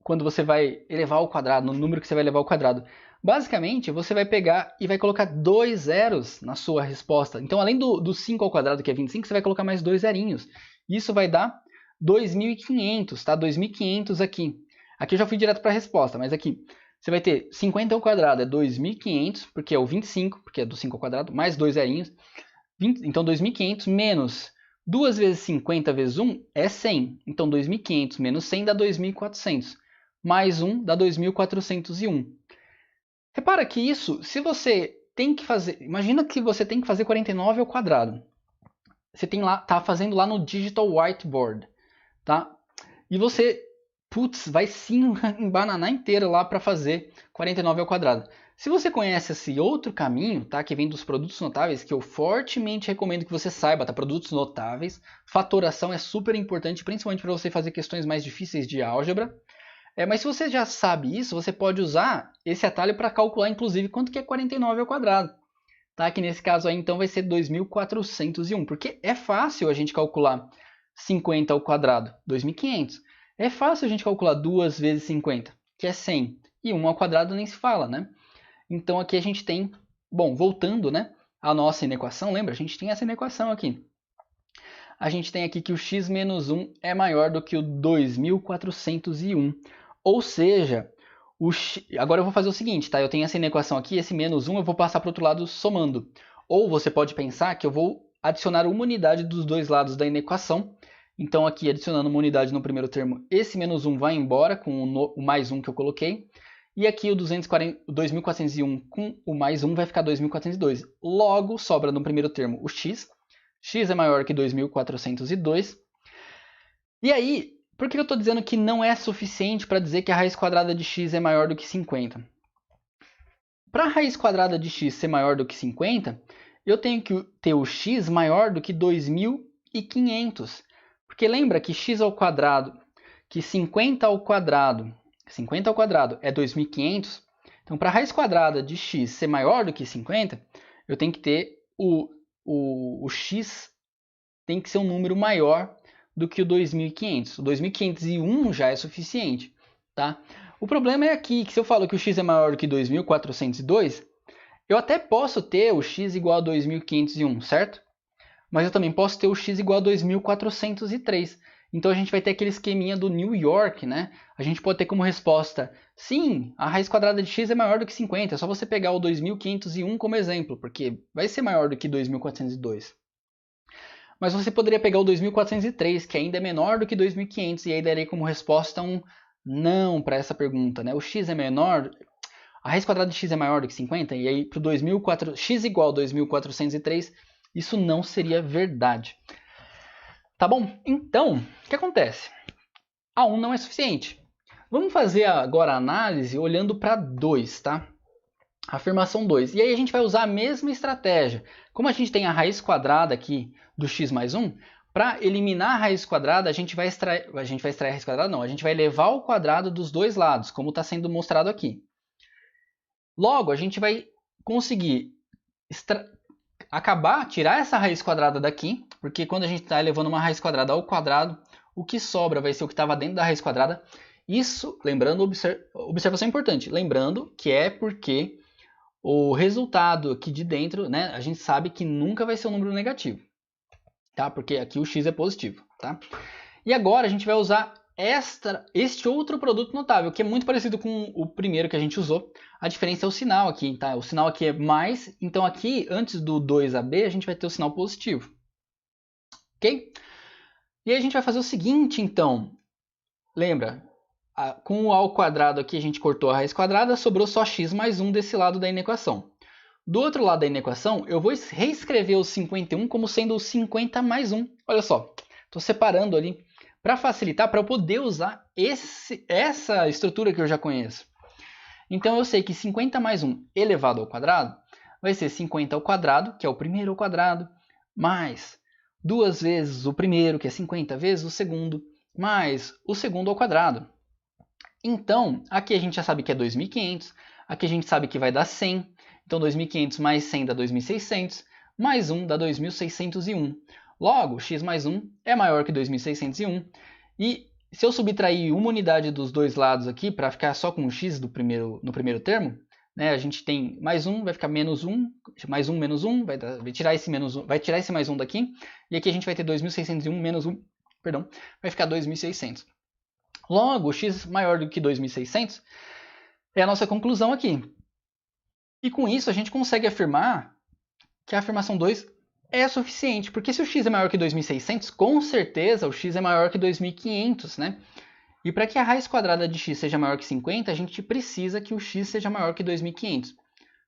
quando você vai elevar ao quadrado, no número que você vai elevar ao quadrado. Basicamente, você vai pegar e vai colocar 2 zeros na sua resposta. Então, além do 5 ao quadrado, que é 25, você vai colocar mais 2 zerinhos. Isso vai dar 2.500, tá? 2.500 aqui. Aqui eu já fui direto para a resposta, mas aqui você vai ter 50 ao quadrado é 2.500, porque é o 25, porque é do 5 ao quadrado, mais 2 zerinhos. Então, 2.500 menos 2 vezes 50 vezes 1 é 100. Então, 2.500 menos 100 dá 2.400. Mais 1 dá 2.401. Repara que isso, se você tem que fazer... Imagina que você tem que fazer 49 ao quadrado. Você tá fazendo lá no Digital Whiteboard, tá? E você, vai se embananar inteira lá para fazer 49 ao quadrado. Se você conhece esse outro caminho, tá, que vem dos produtos notáveis, que eu fortemente recomendo que você saiba, tá? Produtos notáveis, fatoração é super importante, principalmente para você fazer questões mais difíceis de álgebra. Mas se você já sabe isso, você pode usar esse atalho para calcular, inclusive, quanto que é 49 ao quadrado. Tá? Que nesse caso aí, então, vai ser 2.401, porque é fácil a gente calcular 50 ao quadrado, 2.500. É fácil a gente calcular 2 vezes 50, que é 100. E 1 ao quadrado nem se fala, né? Então aqui a gente tem, bom, voltando, né, à nossa inequação, lembra? A gente tem essa inequação aqui. A gente tem aqui que o x menos 1 é maior do que o 2.401. Ou seja, agora eu vou fazer o seguinte, tá? Eu tenho essa inequação aqui, esse menos 1 eu vou passar para o outro lado somando. Ou você pode pensar que eu vou adicionar uma unidade dos dois lados da inequação. Então aqui, adicionando uma unidade no primeiro termo, esse menos 1 vai embora com o mais 1 que eu coloquei. E aqui o 2.401 com o mais 1 vai ficar 2.402. Logo, sobra no primeiro termo o x, x é maior que 2.402. E aí, por que eu estou dizendo que não é suficiente para dizer que a raiz quadrada de x é maior do que 50? Para a raiz quadrada de x ser maior do que 50, eu tenho que ter o x maior do que 2.500. Porque lembra que x ao quadrado, que 50 ao quadrado é 2.500. Então, para a raiz quadrada de x ser maior do que 50, eu tenho que ter o x tem que ser um número maior do que o 2.500. O 2.501 já é suficiente, tá? O problema é aqui que se eu falo que o x é maior do que 2.402, eu até posso ter o x igual a 2.501, certo? Mas eu também posso ter o x igual a 2.403. Então a gente vai ter aquele esqueminha do New York, né? A gente pode ter como resposta, sim, a raiz quadrada de x é maior do que 50. É só você pegar o 2.501 como exemplo, porque vai ser maior do que 2.402. Mas você poderia pegar o 2.403, que ainda é menor do que 2.500, e aí daria como resposta um não para essa pergunta, né? O x é menor, a raiz quadrada de x é maior do que 50, e aí para o x igual a 2.403, isso não seria verdade. Tá bom? Então, o que acontece? A 1 não é suficiente. Vamos fazer agora a análise olhando para 2, tá? Afirmação 2. E aí a gente vai usar a mesma estratégia. Como a gente tem a raiz quadrada aqui do x mais 1, para eliminar a raiz quadrada, a gente vai extrair a raiz quadrada, não, a gente vai levar ao quadrado dos dois lados, como está sendo mostrado aqui. Logo, a gente vai conseguir tirar essa raiz quadrada daqui, porque quando a gente está levando uma raiz quadrada ao quadrado, o que sobra vai ser o que estava dentro da raiz quadrada. Isso, lembrando, observação importante, lembrando que é porque o resultado aqui de dentro, né, a gente sabe que nunca vai ser um número negativo, tá? Porque aqui o x é positivo, tá? E agora a gente vai usar este outro produto notável, que é muito parecido com o primeiro que a gente usou. A diferença é o sinal aqui, tá? O sinal aqui é mais, então aqui, antes do 2ab, a gente vai ter o sinal positivo. Ok? E aí a gente vai fazer o seguinte, então. Lembra? Com o ao quadrado aqui a gente cortou a raiz quadrada, sobrou só x mais 1 desse lado da inequação. Do outro lado da inequação, eu vou reescrever o 51 como sendo o 50 mais 1. Olha só, estou separando ali para facilitar, para eu poder usar essa estrutura que eu já conheço. Então eu sei que 50 mais 1 elevado ao quadrado vai ser 50 ao quadrado, que é o primeiro ao quadrado, mais 2 vezes o primeiro, que é 50 vezes o segundo, mais o segundo ao quadrado. Então, aqui a gente já sabe que é 2.500, aqui a gente sabe que vai dar 100, então 2.500 mais 100 dá 2.600, mais 1 dá 2.601. Logo, x mais 1 é maior que 2.601, e se eu subtrair uma unidade dos dois lados aqui, para ficar só com o x no primeiro termo, né, a gente tem mais 1, vai ficar menos 1, mais 1 menos 1, vai tirar esse mais 1 daqui, e aqui a gente vai ter 2.601 menos 1, perdão, vai ficar 2.600. Logo, x maior do que 2.600 é a nossa conclusão aqui. E com isso a gente consegue afirmar que a afirmação 2 é suficiente, porque se o x é maior que 2.600, com certeza o x é maior que 2.500, né? E para que a raiz quadrada de x seja maior que 50, a gente precisa que o x seja maior que 2.500.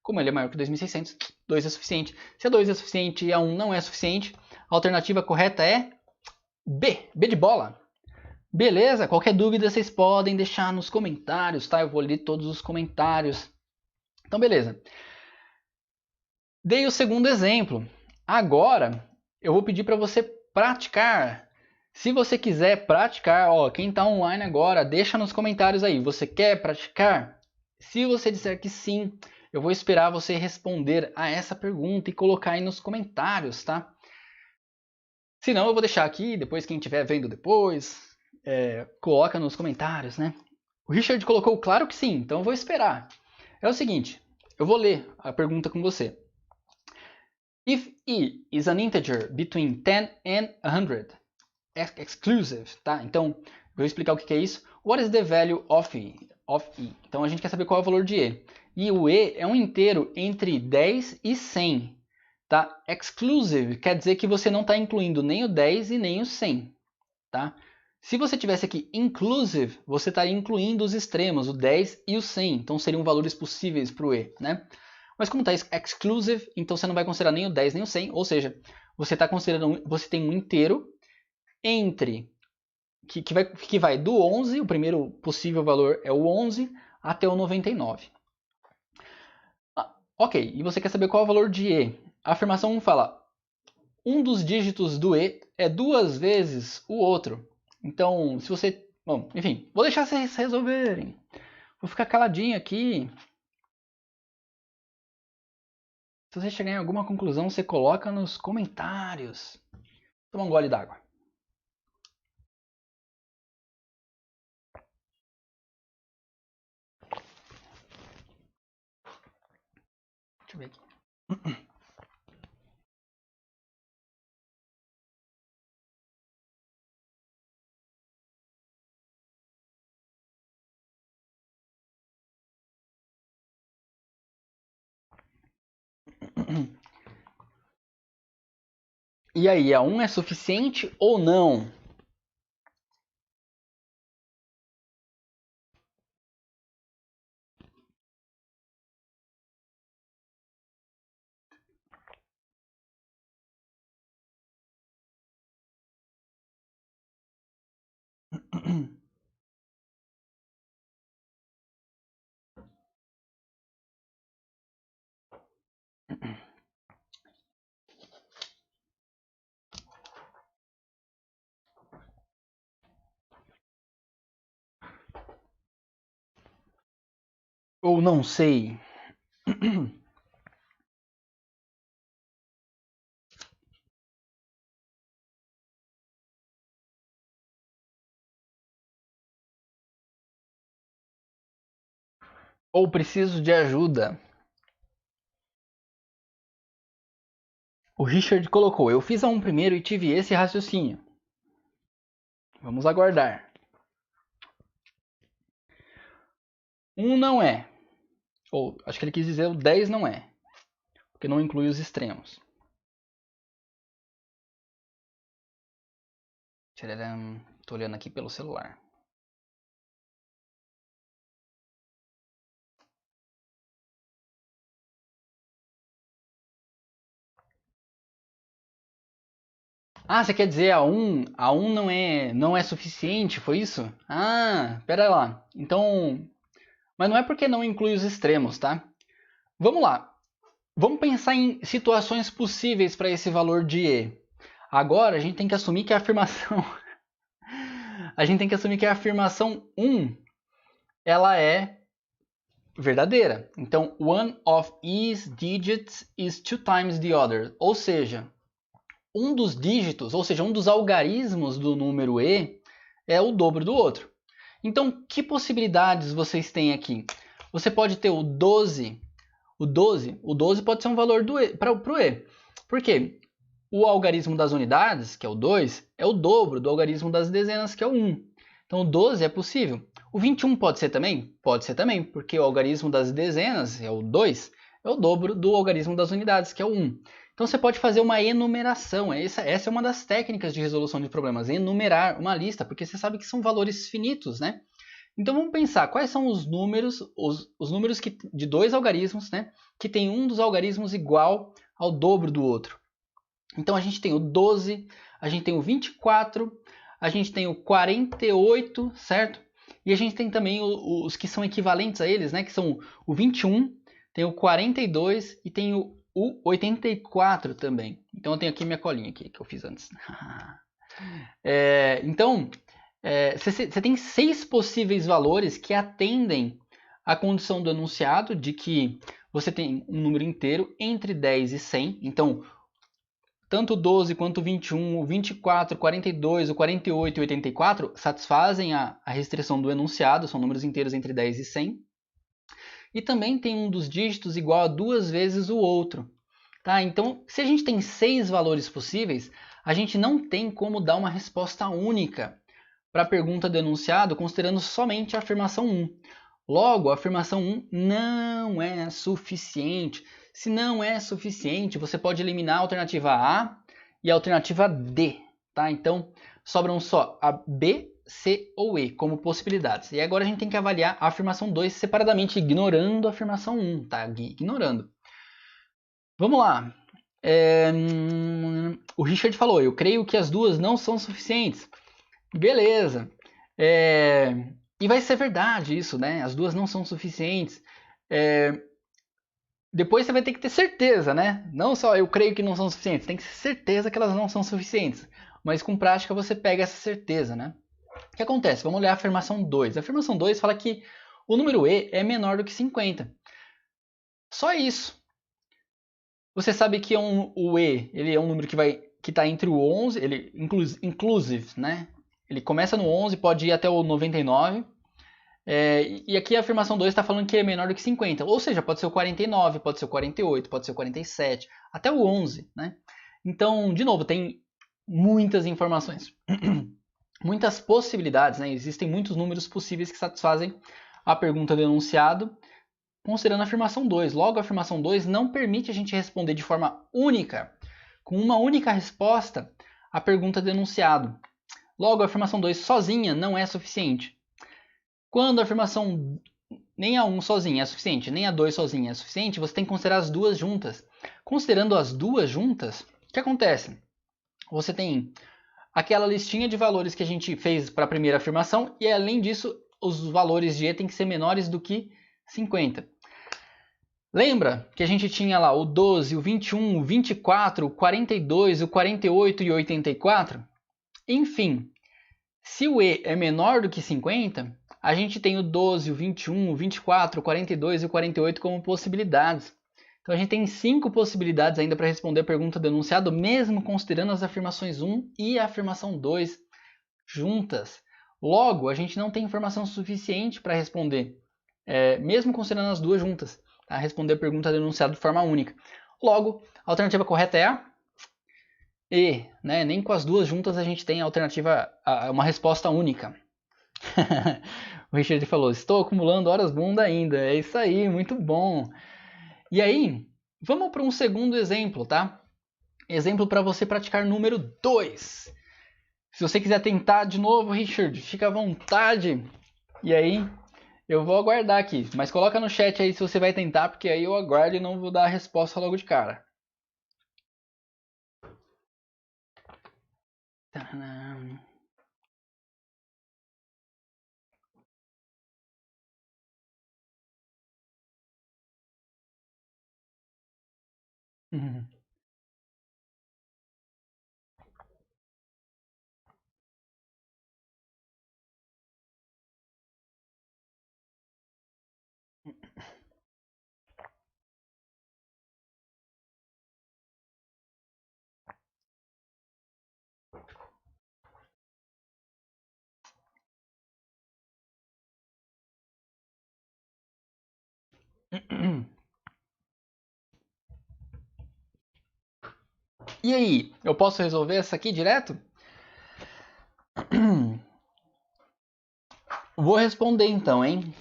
Como ele é maior que 2.600, 2 é suficiente. Se a 2 é suficiente e a 1 não é suficiente, a alternativa correta é B, B de bola. Beleza? Qualquer dúvida vocês podem deixar nos comentários, tá? Eu vou ler todos os comentários. Então, beleza. Dei o segundo exemplo. Agora, eu vou pedir para você praticar. Se você quiser praticar, ó, quem está online agora, deixa nos comentários aí. Você quer praticar? Se você disser que sim, eu vou esperar você responder a essa pergunta e colocar aí nos comentários, tá? Se não, eu vou deixar aqui, depois quem estiver vendo depois... coloca nos comentários, né? O Richard colocou claro que sim, então eu vou esperar. É o seguinte, eu vou ler a pergunta com você. If e is an integer between 10 and 100, exclusive, tá? Então, eu vou explicar o que é isso. What is the value of e? Então, a gente quer saber qual é o valor de e. E o e é um inteiro entre 10 e 100, tá? Exclusive quer dizer que você não está incluindo nem o 10 e nem o 100, tá? Se você tivesse aqui inclusive, você estaria incluindo os extremos, o 10 e o 100. Então seriam valores possíveis para o e, né? Mas como está exclusive, então você não vai considerar nem o 10 nem o 100. Ou seja, você está considerando, você tem um inteiro entre que vai do 11, o primeiro possível valor é o 11 até o 99. Ok, e você quer saber qual é o valor de E? A afirmação 1 fala, um dos dígitos do E é 2 vezes o outro. Então, se você... Bom, enfim, vou deixar vocês resolverem. Vou ficar caladinho aqui. Se você chegar em alguma conclusão, você coloca nos comentários. Toma um gole d'água. Deixa eu ver aqui. E aí, a 1 é suficiente ou não? Ou não sei? Ou preciso de ajuda? O Richard colocou, eu fiz a 1 primeiro e tive esse raciocínio. Vamos aguardar. 1 não é. Ou, acho que ele quis dizer o 10 não é. Porque não inclui os extremos. Tô olhando aqui pelo celular. Ah, você quer dizer a 1 não é suficiente, foi isso? Ah, pera lá. Então, mas não é porque não inclui os extremos, tá? Vamos lá. Vamos pensar em situações possíveis para esse valor de E. Agora a gente tem que assumir que a afirmação a gente tem que assumir que a afirmação 1 ela é verdadeira. Então, one of E's digits is 2 times the other. Ou seja, um dos dígitos, ou seja, um dos algarismos do número E é o dobro do outro. Então, que possibilidades vocês têm aqui? Você pode ter o 12. O 12 pode ser um valor para o E. Por quê? O algarismo das unidades, que é o 2, é o dobro do algarismo das dezenas, que é o 1. Então, o 12 é possível. O 21 pode ser também? Pode ser também, porque o algarismo das dezenas, é o 2, é o dobro do algarismo das unidades, que é o 1. Então, você pode fazer uma enumeração. Essa é uma das técnicas de resolução de problemas, enumerar uma lista, porque você sabe que são valores finitos, né? Então, vamos pensar, quais são os números, os números de dois algarismos, né, que tem um dos algarismos igual ao dobro do outro. Então, a gente tem o 12, a gente tem o 24, a gente tem o 48, certo? E a gente tem também os que são equivalentes a eles, né? Que são o 21, tem o 42 e tem o 84 também. Então, eu tenho aqui minha colinha aqui, que eu fiz antes. Então, você tem 6 possíveis valores que atendem à condição do enunciado de que você tem um número inteiro entre 10 e 100. Então, tanto o 12 quanto o 21, o 24, o 42, o 48 e o 84 satisfazem a restrição do enunciado, são números inteiros entre 10 e 100. E também tem um dos dígitos igual a 2 vezes o outro. Tá? Então, se a gente tem 6 valores possíveis, a gente não tem como dar uma resposta única para a pergunta do enunciado considerando somente a afirmação 1. Logo, a afirmação 1 não é suficiente. Se não é suficiente, você pode eliminar a alternativa A e a alternativa D. Tá? Então, sobram só a B, C ou E como possibilidades. E agora a gente tem que avaliar a afirmação 2 separadamente, ignorando a afirmação 1. Tá? Ignorando. Vamos lá. o Richard falou, eu creio que as duas não são suficientes. Beleza. E vai ser verdade isso, né? As duas não são suficientes. Depois você vai ter que ter certeza, né? Não só eu creio que não são suficientes, tem que ter certeza que elas não são suficientes. Mas com prática você pega essa certeza, né? O que acontece? Vamos olhar a afirmação 2. A afirmação 2 fala que o número e é menor do que 50. Só isso. Você sabe que o e ele é um número que está entre o 11, ele inclusive, né? Ele começa no 11, pode ir até o 99. E aqui a afirmação 2 está falando que é menor do que 50. Ou seja, pode ser o 49, pode ser o 48, pode ser o 47, até o 11, né? Então, de novo, tem muitas informações. Muitas possibilidades, né? Existem muitos números possíveis que satisfazem a pergunta do enunciado, considerando a afirmação 2. Logo, a afirmação 2 não permite a gente responder de forma única, com uma única resposta, a pergunta do enunciado. Logo, a afirmação 2 sozinha não é suficiente. Quando a afirmação nem a 1 sozinha é suficiente, nem a 2 sozinha é suficiente, você tem que considerar as duas juntas. Considerando as duas juntas, o que acontece? Você tem aquela listinha de valores que a gente fez para a primeira afirmação e, além disso, os valores de E têm que ser menores do que 50. Lembra que a gente tinha lá o 12, o 21, o 24, o 42, o 48 e o 84? Enfim, se o E é menor do que 50, a gente tem o 12, o 21, o 24, o 42 e o 48 como possibilidades. Então a gente tem 5 possibilidades ainda para responder a pergunta do enunciado, mesmo considerando as afirmações 1 e a afirmação 2 juntas. Logo, a gente não tem informação suficiente para responder, mesmo considerando as duas juntas, a responder a pergunta do enunciado de forma única. Logo, a alternativa correta é a E, né? Nem com as duas juntas a gente tem a alternativa, uma resposta única. O Richard falou, estou acumulando horas bunda ainda. É isso aí, muito bom. E aí, vamos para um segundo exemplo, tá? Exemplo para você praticar número 2. Se você quiser tentar de novo, Richard, fica à vontade. E aí, eu vou aguardar aqui. Mas coloca no chat aí se você vai tentar, porque aí eu aguardo e não vou dar a resposta logo de cara. Tadam. E aí, eu posso resolver essa aqui direto? Vou responder então, hein?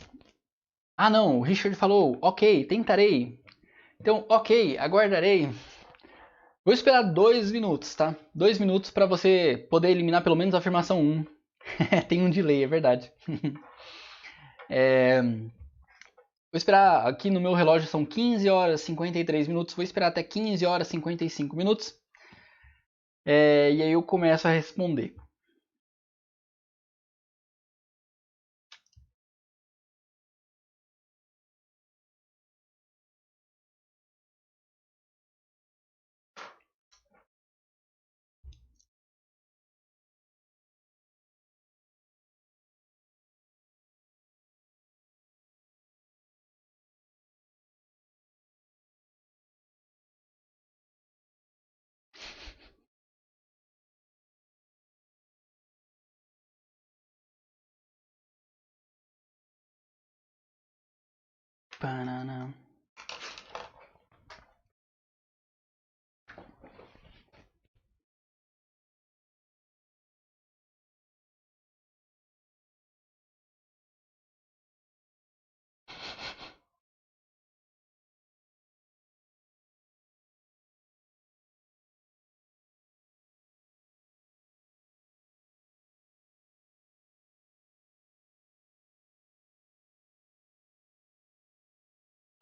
Ah não, o Richard falou, ok, tentarei. Então, ok, aguardarei. Vou esperar 2 minutos, tá? 2 minutos para você poder eliminar pelo menos a afirmação 1. Tem um delay, é verdade. Vou esperar, aqui no meu relógio são 15 horas e 53 minutos, vou esperar até 15 horas e 55 minutos. E aí eu começo a responder. Banana.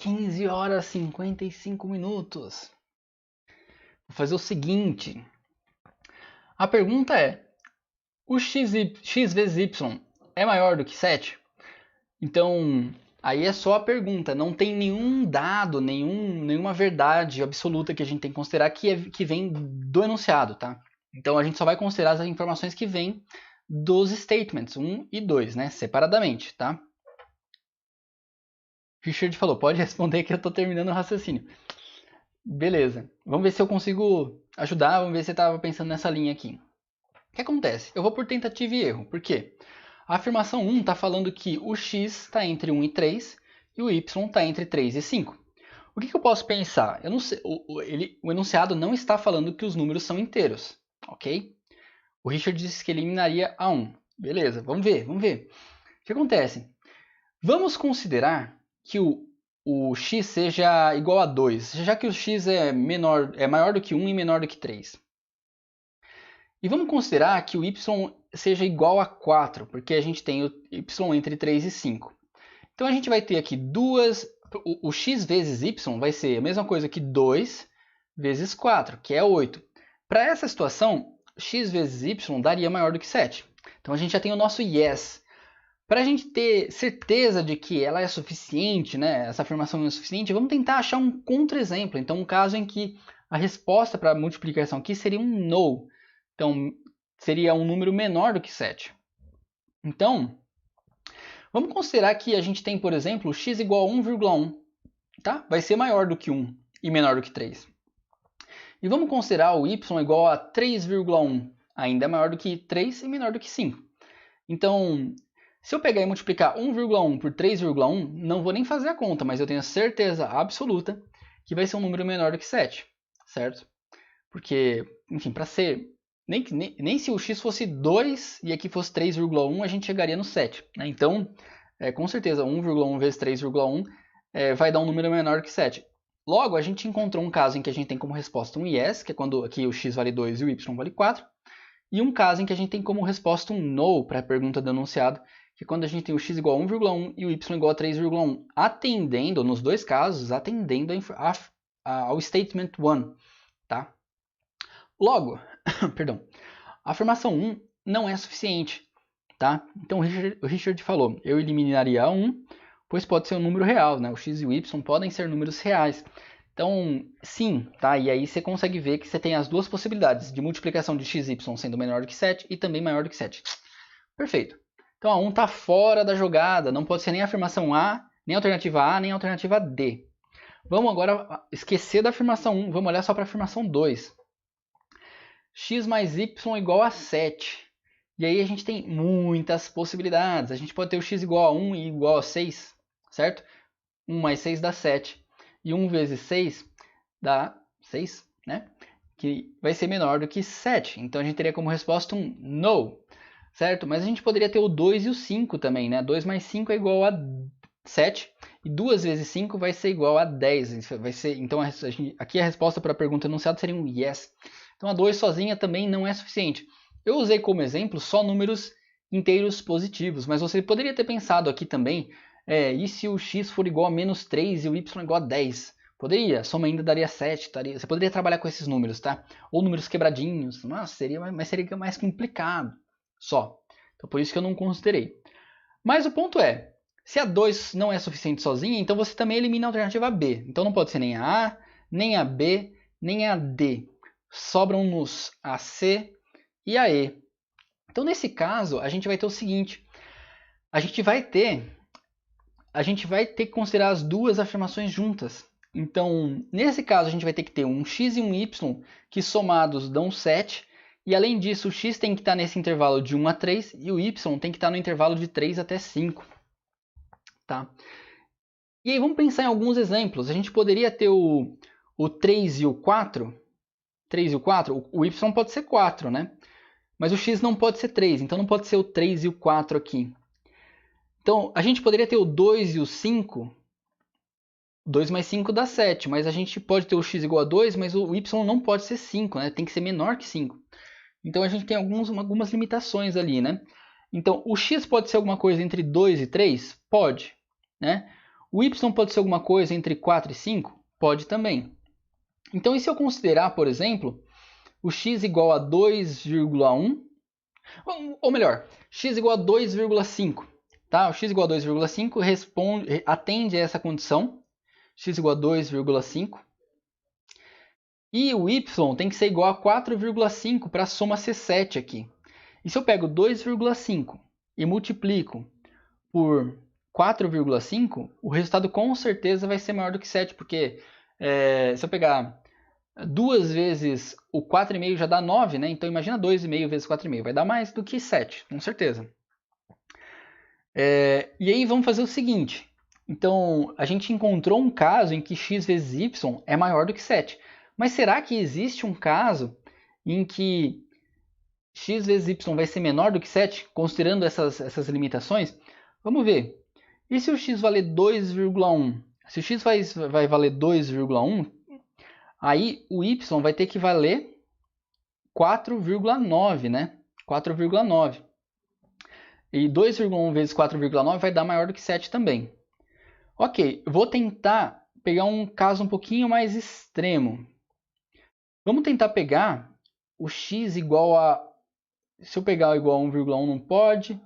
Quinze horas e 55 minutos. Vou fazer o seguinte. A pergunta é, o x vezes y é maior do que 7? Então, aí é só a pergunta, não tem nenhum dado, nenhuma verdade absoluta que a gente tem que considerar que vem do enunciado, tá? Então, a gente só vai considerar as informações que vêm dos statements 1 e 2, né? Separadamente, tá? Richard falou, pode responder que eu estou terminando o raciocínio. Beleza, vamos ver se eu consigo ajudar, vamos ver se você estava pensando nessa linha aqui. O que acontece? Eu vou por tentativa e erro, por quê? A afirmação 1 está falando que o x está entre 1 e 3 e o y está entre 3 e 5. O que eu posso pensar? Eu não sei, o enunciado não está falando que os números são inteiros, ok? O Richard disse que eliminaria a 1. Beleza, vamos ver. O que acontece? Vamos considerar que o x seja igual a 2, já que o x é maior do que 1 e menor do que 3. E vamos considerar que o y seja igual a 4, porque a gente tem o y entre 3 e 5. Então a gente vai ter aqui o x vezes y vai ser a mesma coisa que 2 vezes 4, que é 8. Para essa situação, x vezes y daria maior do que 7. Então a gente já tem o nosso yes. Para a gente ter certeza de que ela é suficiente, né, essa afirmação é suficiente, vamos tentar achar um contra-exemplo. Então um caso em que a resposta para a multiplicação aqui seria um no. Então, seria um número menor do que 7. Então, vamos considerar que a gente tem, por exemplo, x igual a 1,1. Tá? Vai ser maior do que 1 e menor do que 3. E vamos considerar o y igual a 3,1. Ainda é maior do que 3 e menor do que 5. Então, se eu pegar e multiplicar 1,1 por 3,1, não vou nem fazer a conta, mas eu tenho certeza absoluta que vai ser um número menor do que 7. Certo? Porque, enfim, para ser... Nem se o x fosse 2 e aqui fosse 3,1, a gente chegaria no 7. Né? Então, com certeza, 1,1 vezes 3,1 vai dar um número menor que 7. Logo, a gente encontrou um caso em que a gente tem como resposta um yes, que é quando aqui o x vale 2 e o y vale 4. E um caso em que a gente tem como resposta um no para a pergunta do enunciado, que é quando a gente tem o x igual a 1,1 e o y igual a 3,1. Atendendo, nos dois casos, atendendo ao statement 1. Tá? Logo, perdão, a afirmação 1 não é suficiente, tá? Então o Richard falou, eu eliminaria a 1, pois pode ser um número real, né? O x e o y podem ser números reais. Então, sim, tá? E aí você consegue ver que você tem as duas possibilidades de multiplicação de x e y sendo menor do que 7 e também maior do que 7. Perfeito. Então a 1 está fora da jogada, não pode ser nem a afirmação A, nem a alternativa A, nem a alternativa D. Vamos agora esquecer da afirmação 1, vamos olhar só para a afirmação 2. X mais y igual a 7. E aí a gente tem muitas possibilidades. A gente pode ter o x igual a 1 e igual a 6, certo? 1 mais 6 dá 7. E 1 vezes 6 dá 6, né? Que vai ser menor do que 7. Então a gente teria como resposta um no, certo? Mas a gente poderia ter o 2 e o 5 também, né? 2 mais 5 é igual a 7. E 2 vezes 5 vai ser igual a 10. Então aqui a resposta para a pergunta enunciada seria um yes. Então a 2 sozinha também não é suficiente. Eu usei como exemplo só números inteiros positivos, mas você poderia ter pensado aqui também, e se o x for igual a menos 3 e o y igual a 10? Poderia, a soma ainda daria 7, você poderia trabalhar com esses números, tá? Ou números quebradinhos, mas seria mais complicado só. Então por isso que eu não considerei. Mas o ponto é, se a 2 não é suficiente sozinha, então você também elimina a alternativa B. Então não pode ser nem a A, nem a B, nem a D. Sobram-nos a C e a E. Então, nesse caso, a gente vai ter o seguinte. A gente vai ter que considerar as duas afirmações juntas. Então, nesse caso, a gente vai ter que ter um x e um y que somados dão 7. E, além disso, o x tem que estar nesse intervalo de 1 a 3 e o y tem que estar no intervalo de 3 até 5. Tá? E aí, vamos pensar em alguns exemplos. A gente poderia ter o 3 e o 4... 3 e o 4, o y pode ser 4, né? Mas o x não pode ser 3, então não pode ser o 3 e o 4 aqui. Então, a gente poderia ter o 2 e o 5. 2 mais 5 dá 7, mas a gente pode ter o x igual a 2, mas o y não pode ser 5, né? Tem que ser menor que 5. Então, a gente tem algumas limitações ali, né? Então, o x pode ser alguma coisa entre 2 e 3? Pode, né? O y pode ser alguma coisa entre 4 e 5? Pode também. Então, e se eu considerar, por exemplo, o x igual a 2,1, ou melhor, x igual a 2,5. Tá? O x igual a 2,5 atende a essa condição, x igual a 2,5. E o y tem que ser igual a 4,5 para a soma ser 7 aqui. E se eu pego 2,5 e multiplico por 4,5, o resultado com certeza vai ser maior do que 7, porque se eu pegar 2 vezes o 4,5 já dá 9, né? Então imagina 2,5 vezes 4,5, vai dar mais do que 7, com certeza. E aí vamos fazer o seguinte, então a gente encontrou um caso em que x vezes y é maior do que 7, mas será que existe um caso em que x vezes y vai ser menor do que 7, considerando essas limitações? Vamos ver. E se o x valer 2,1? Se o x vai valer 2,1, aí o y vai ter que valer 4,9, né? 4,9. E 2,1 vezes 4,9 vai dar maior do que 7 também. Ok, vou tentar pegar um caso um pouquinho mais extremo. Vamos tentar pegar o x igual a... Se eu pegar igual a 1,1 não pode.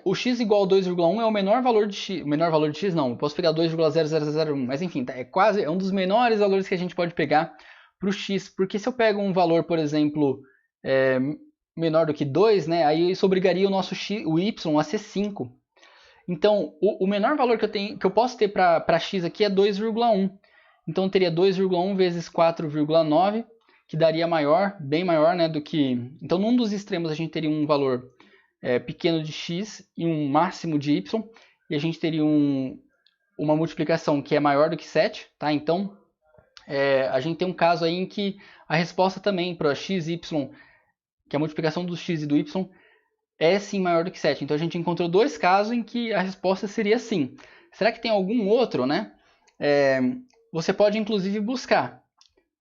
O x igual a 2,1 é o menor valor de x. O menor valor de x não, eu posso pegar 2,0001. Mas enfim, é um dos menores valores que a gente pode pegar para o x. Porque se eu pego um valor, por exemplo, menor do que 2, né, aí isso obrigaria o nosso x, o y a ser 5. Então, o menor valor que eu posso ter para x aqui é 2,1. Então, eu teria 2,1 vezes 4,9, que daria maior, bem maior, né, do que... Então, num dos extremos a gente teria um valor pequeno de x e um máximo de y, e a gente teria uma multiplicação que é maior do que 7, tá? Então, a gente tem um caso aí em que a resposta também para x e y, que a multiplicação do x e do y, é sim maior do que 7. Então a gente encontrou dois casos em que a resposta seria sim. Será que tem algum outro, né? Você pode inclusive buscar,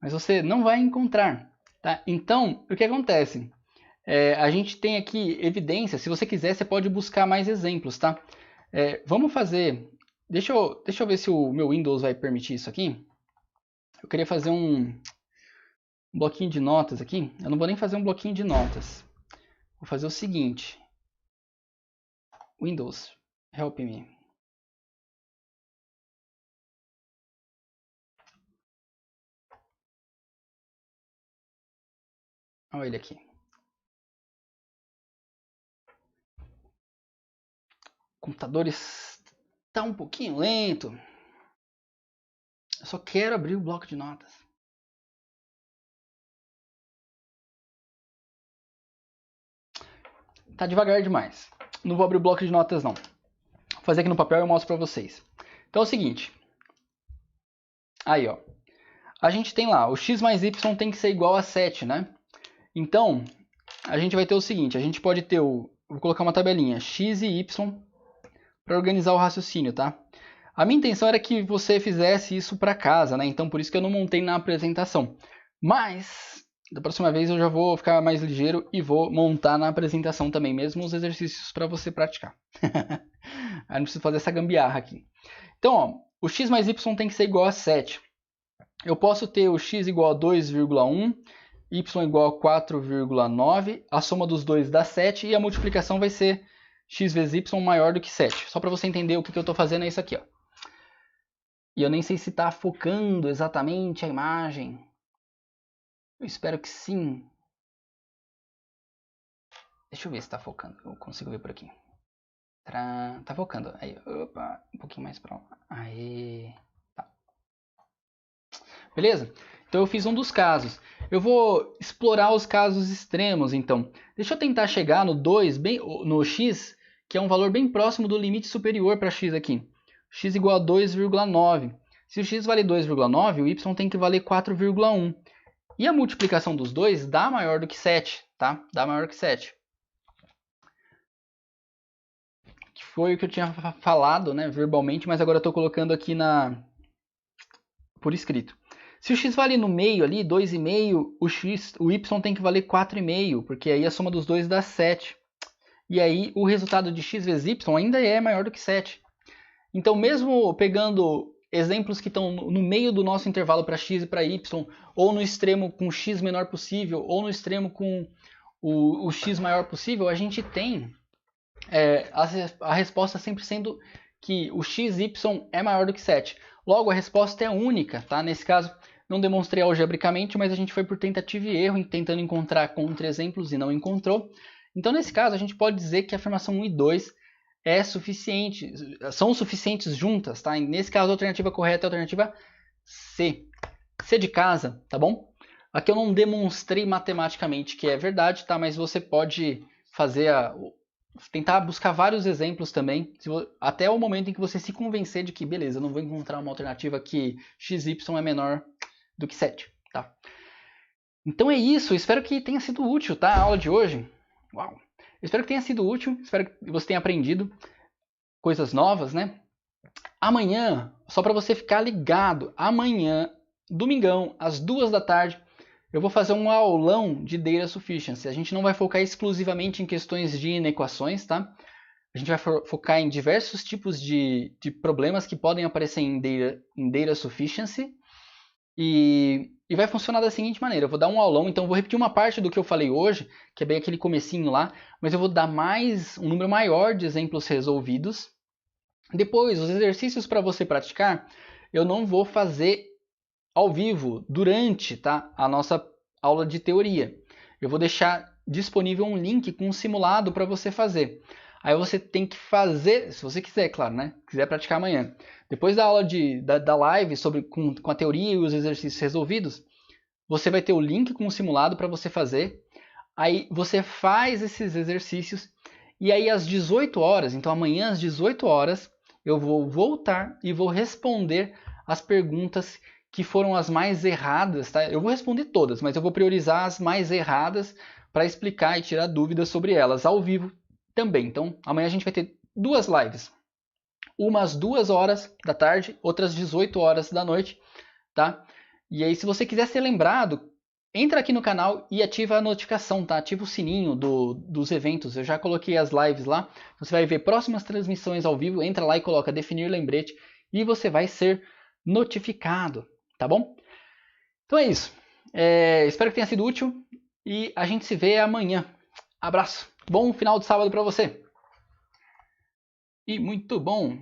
mas você não vai encontrar. Tá? Então, o que acontece? A gente tem aqui evidência. Se você quiser, você pode buscar mais exemplos. Tá? Vamos fazer... Deixa eu ver se o meu Windows vai permitir isso aqui. Eu queria fazer um bloquinho de notas aqui. Eu não vou nem fazer um bloquinho de notas. Vou fazer o seguinte. Windows, help me. Olha ele aqui. O computador está um pouquinho lento. Eu só quero abrir o bloco de notas. Tá devagar demais. Não vou abrir o bloco de notas, não. Vou fazer aqui no papel e eu mostro para vocês. Então é o seguinte. Aí, ó. A gente tem lá, o x mais y tem que ser igual a 7, né? Então, a gente vai ter o seguinte. A gente pode ter vou colocar uma tabelinha, x e y, para organizar o raciocínio, tá? A minha intenção era que você fizesse isso para casa, né? Então, por isso que eu não montei na apresentação. Mas, da próxima vez eu já vou ficar mais ligeiro e vou montar na apresentação também, mesmo os exercícios para você praticar. Aí não preciso fazer essa gambiarra aqui. Então, ó, o x mais y tem que ser igual a 7. Eu posso ter o x igual a 2,1, y igual a 4,9, a soma dos dois dá 7 e a multiplicação vai ser x vezes y maior do que 7. Só para você entender o que eu estou fazendo é isso aqui, ó. E eu nem sei se está focando exatamente a imagem. Eu espero que sim. Deixa eu ver se está focando. Eu consigo ver por aqui. Tá focando. Aí, opa, um pouquinho mais para lá. Aí. Tá. Beleza? Então eu fiz um dos casos. Eu vou explorar os casos extremos, então. Deixa eu tentar chegar no 2, no x, que é um valor bem próximo do limite superior para x aqui. X igual a 2,9. Se o x vale 2,9, o y tem que valer 4,1. E a multiplicação dos dois dá maior do que 7, tá? Dá maior que 7. Que foi o que eu tinha falado, né, verbalmente, mas agora eu estou colocando aqui por escrito. Se o x vale no meio ali, 2,5, o y tem que valer 4,5, porque aí a soma dos dois dá 7. E aí o resultado de x vezes y ainda é maior do que 7. Então, mesmo pegando exemplos que estão no meio do nosso intervalo para x e para y, ou no extremo com x menor possível, ou no extremo com o x maior possível, a gente tem a resposta sempre sendo que o xy é maior do que 7. Logo, a resposta é única, tá? Nesse caso, não demonstrei algebricamente, mas a gente foi por tentativa e erro, tentando encontrar contra-exemplos e não encontrou. Então, nesse caso, a gente pode dizer que a afirmação 1 e 2 são suficientes juntas, tá? E nesse caso, a alternativa correta é a alternativa C. C de casa, tá bom? Aqui eu não demonstrei matematicamente que é verdade, tá? Mas você pode tentar buscar vários exemplos também, até o momento em que você se convencer de que, beleza, eu não vou encontrar uma alternativa que xy é menor do que 7, tá? Então é isso, espero que tenha sido útil, tá? A aula de hoje. Uau! Espero que tenha sido útil, espero que você tenha aprendido coisas novas, né? Amanhã, só para você ficar ligado, amanhã, domingão, às 2 da tarde, eu vou fazer um aulão de Data Sufficiency. A gente não vai focar exclusivamente em questões de inequações, tá? A gente vai focar em diversos tipos de problemas que podem aparecer em Data Sufficiency. E vai funcionar da seguinte maneira, eu vou dar um aulão, então eu vou repetir uma parte do que eu falei hoje, que é bem aquele comecinho lá, mas eu vou dar um número maior de exemplos resolvidos. Depois, os exercícios para você praticar, eu não vou fazer ao vivo durante, tá, a nossa aula de teoria. Eu vou deixar disponível um link com um simulado para você fazer. Aí você tem que fazer, se você quiser, claro, né? Quiser praticar amanhã. Depois da aula da live com a teoria e os exercícios resolvidos, você vai ter o link com o simulado para você fazer. Aí você faz esses exercícios e aí às 18 horas, então amanhã às 18 horas, eu vou voltar e vou responder as perguntas que foram as mais erradas, tá? Eu vou responder todas, mas eu vou priorizar as mais erradas para explicar e tirar dúvidas sobre elas ao vivo também. Então, amanhã a gente vai ter 2 lives. Uma às 2 horas da tarde, outra às 18 horas da noite, tá? E aí, se você quiser ser lembrado, entra aqui no canal e ativa a notificação, tá? Ativa o sininho dos eventos. Eu já coloquei as lives lá. Você vai ver próximas transmissões ao vivo. Entra lá e coloca definir lembrete e você vai ser notificado, tá bom? Então é isso. Espero que tenha sido útil e a gente se vê amanhã. Abraço. Bom final de sábado para você. E muito bom.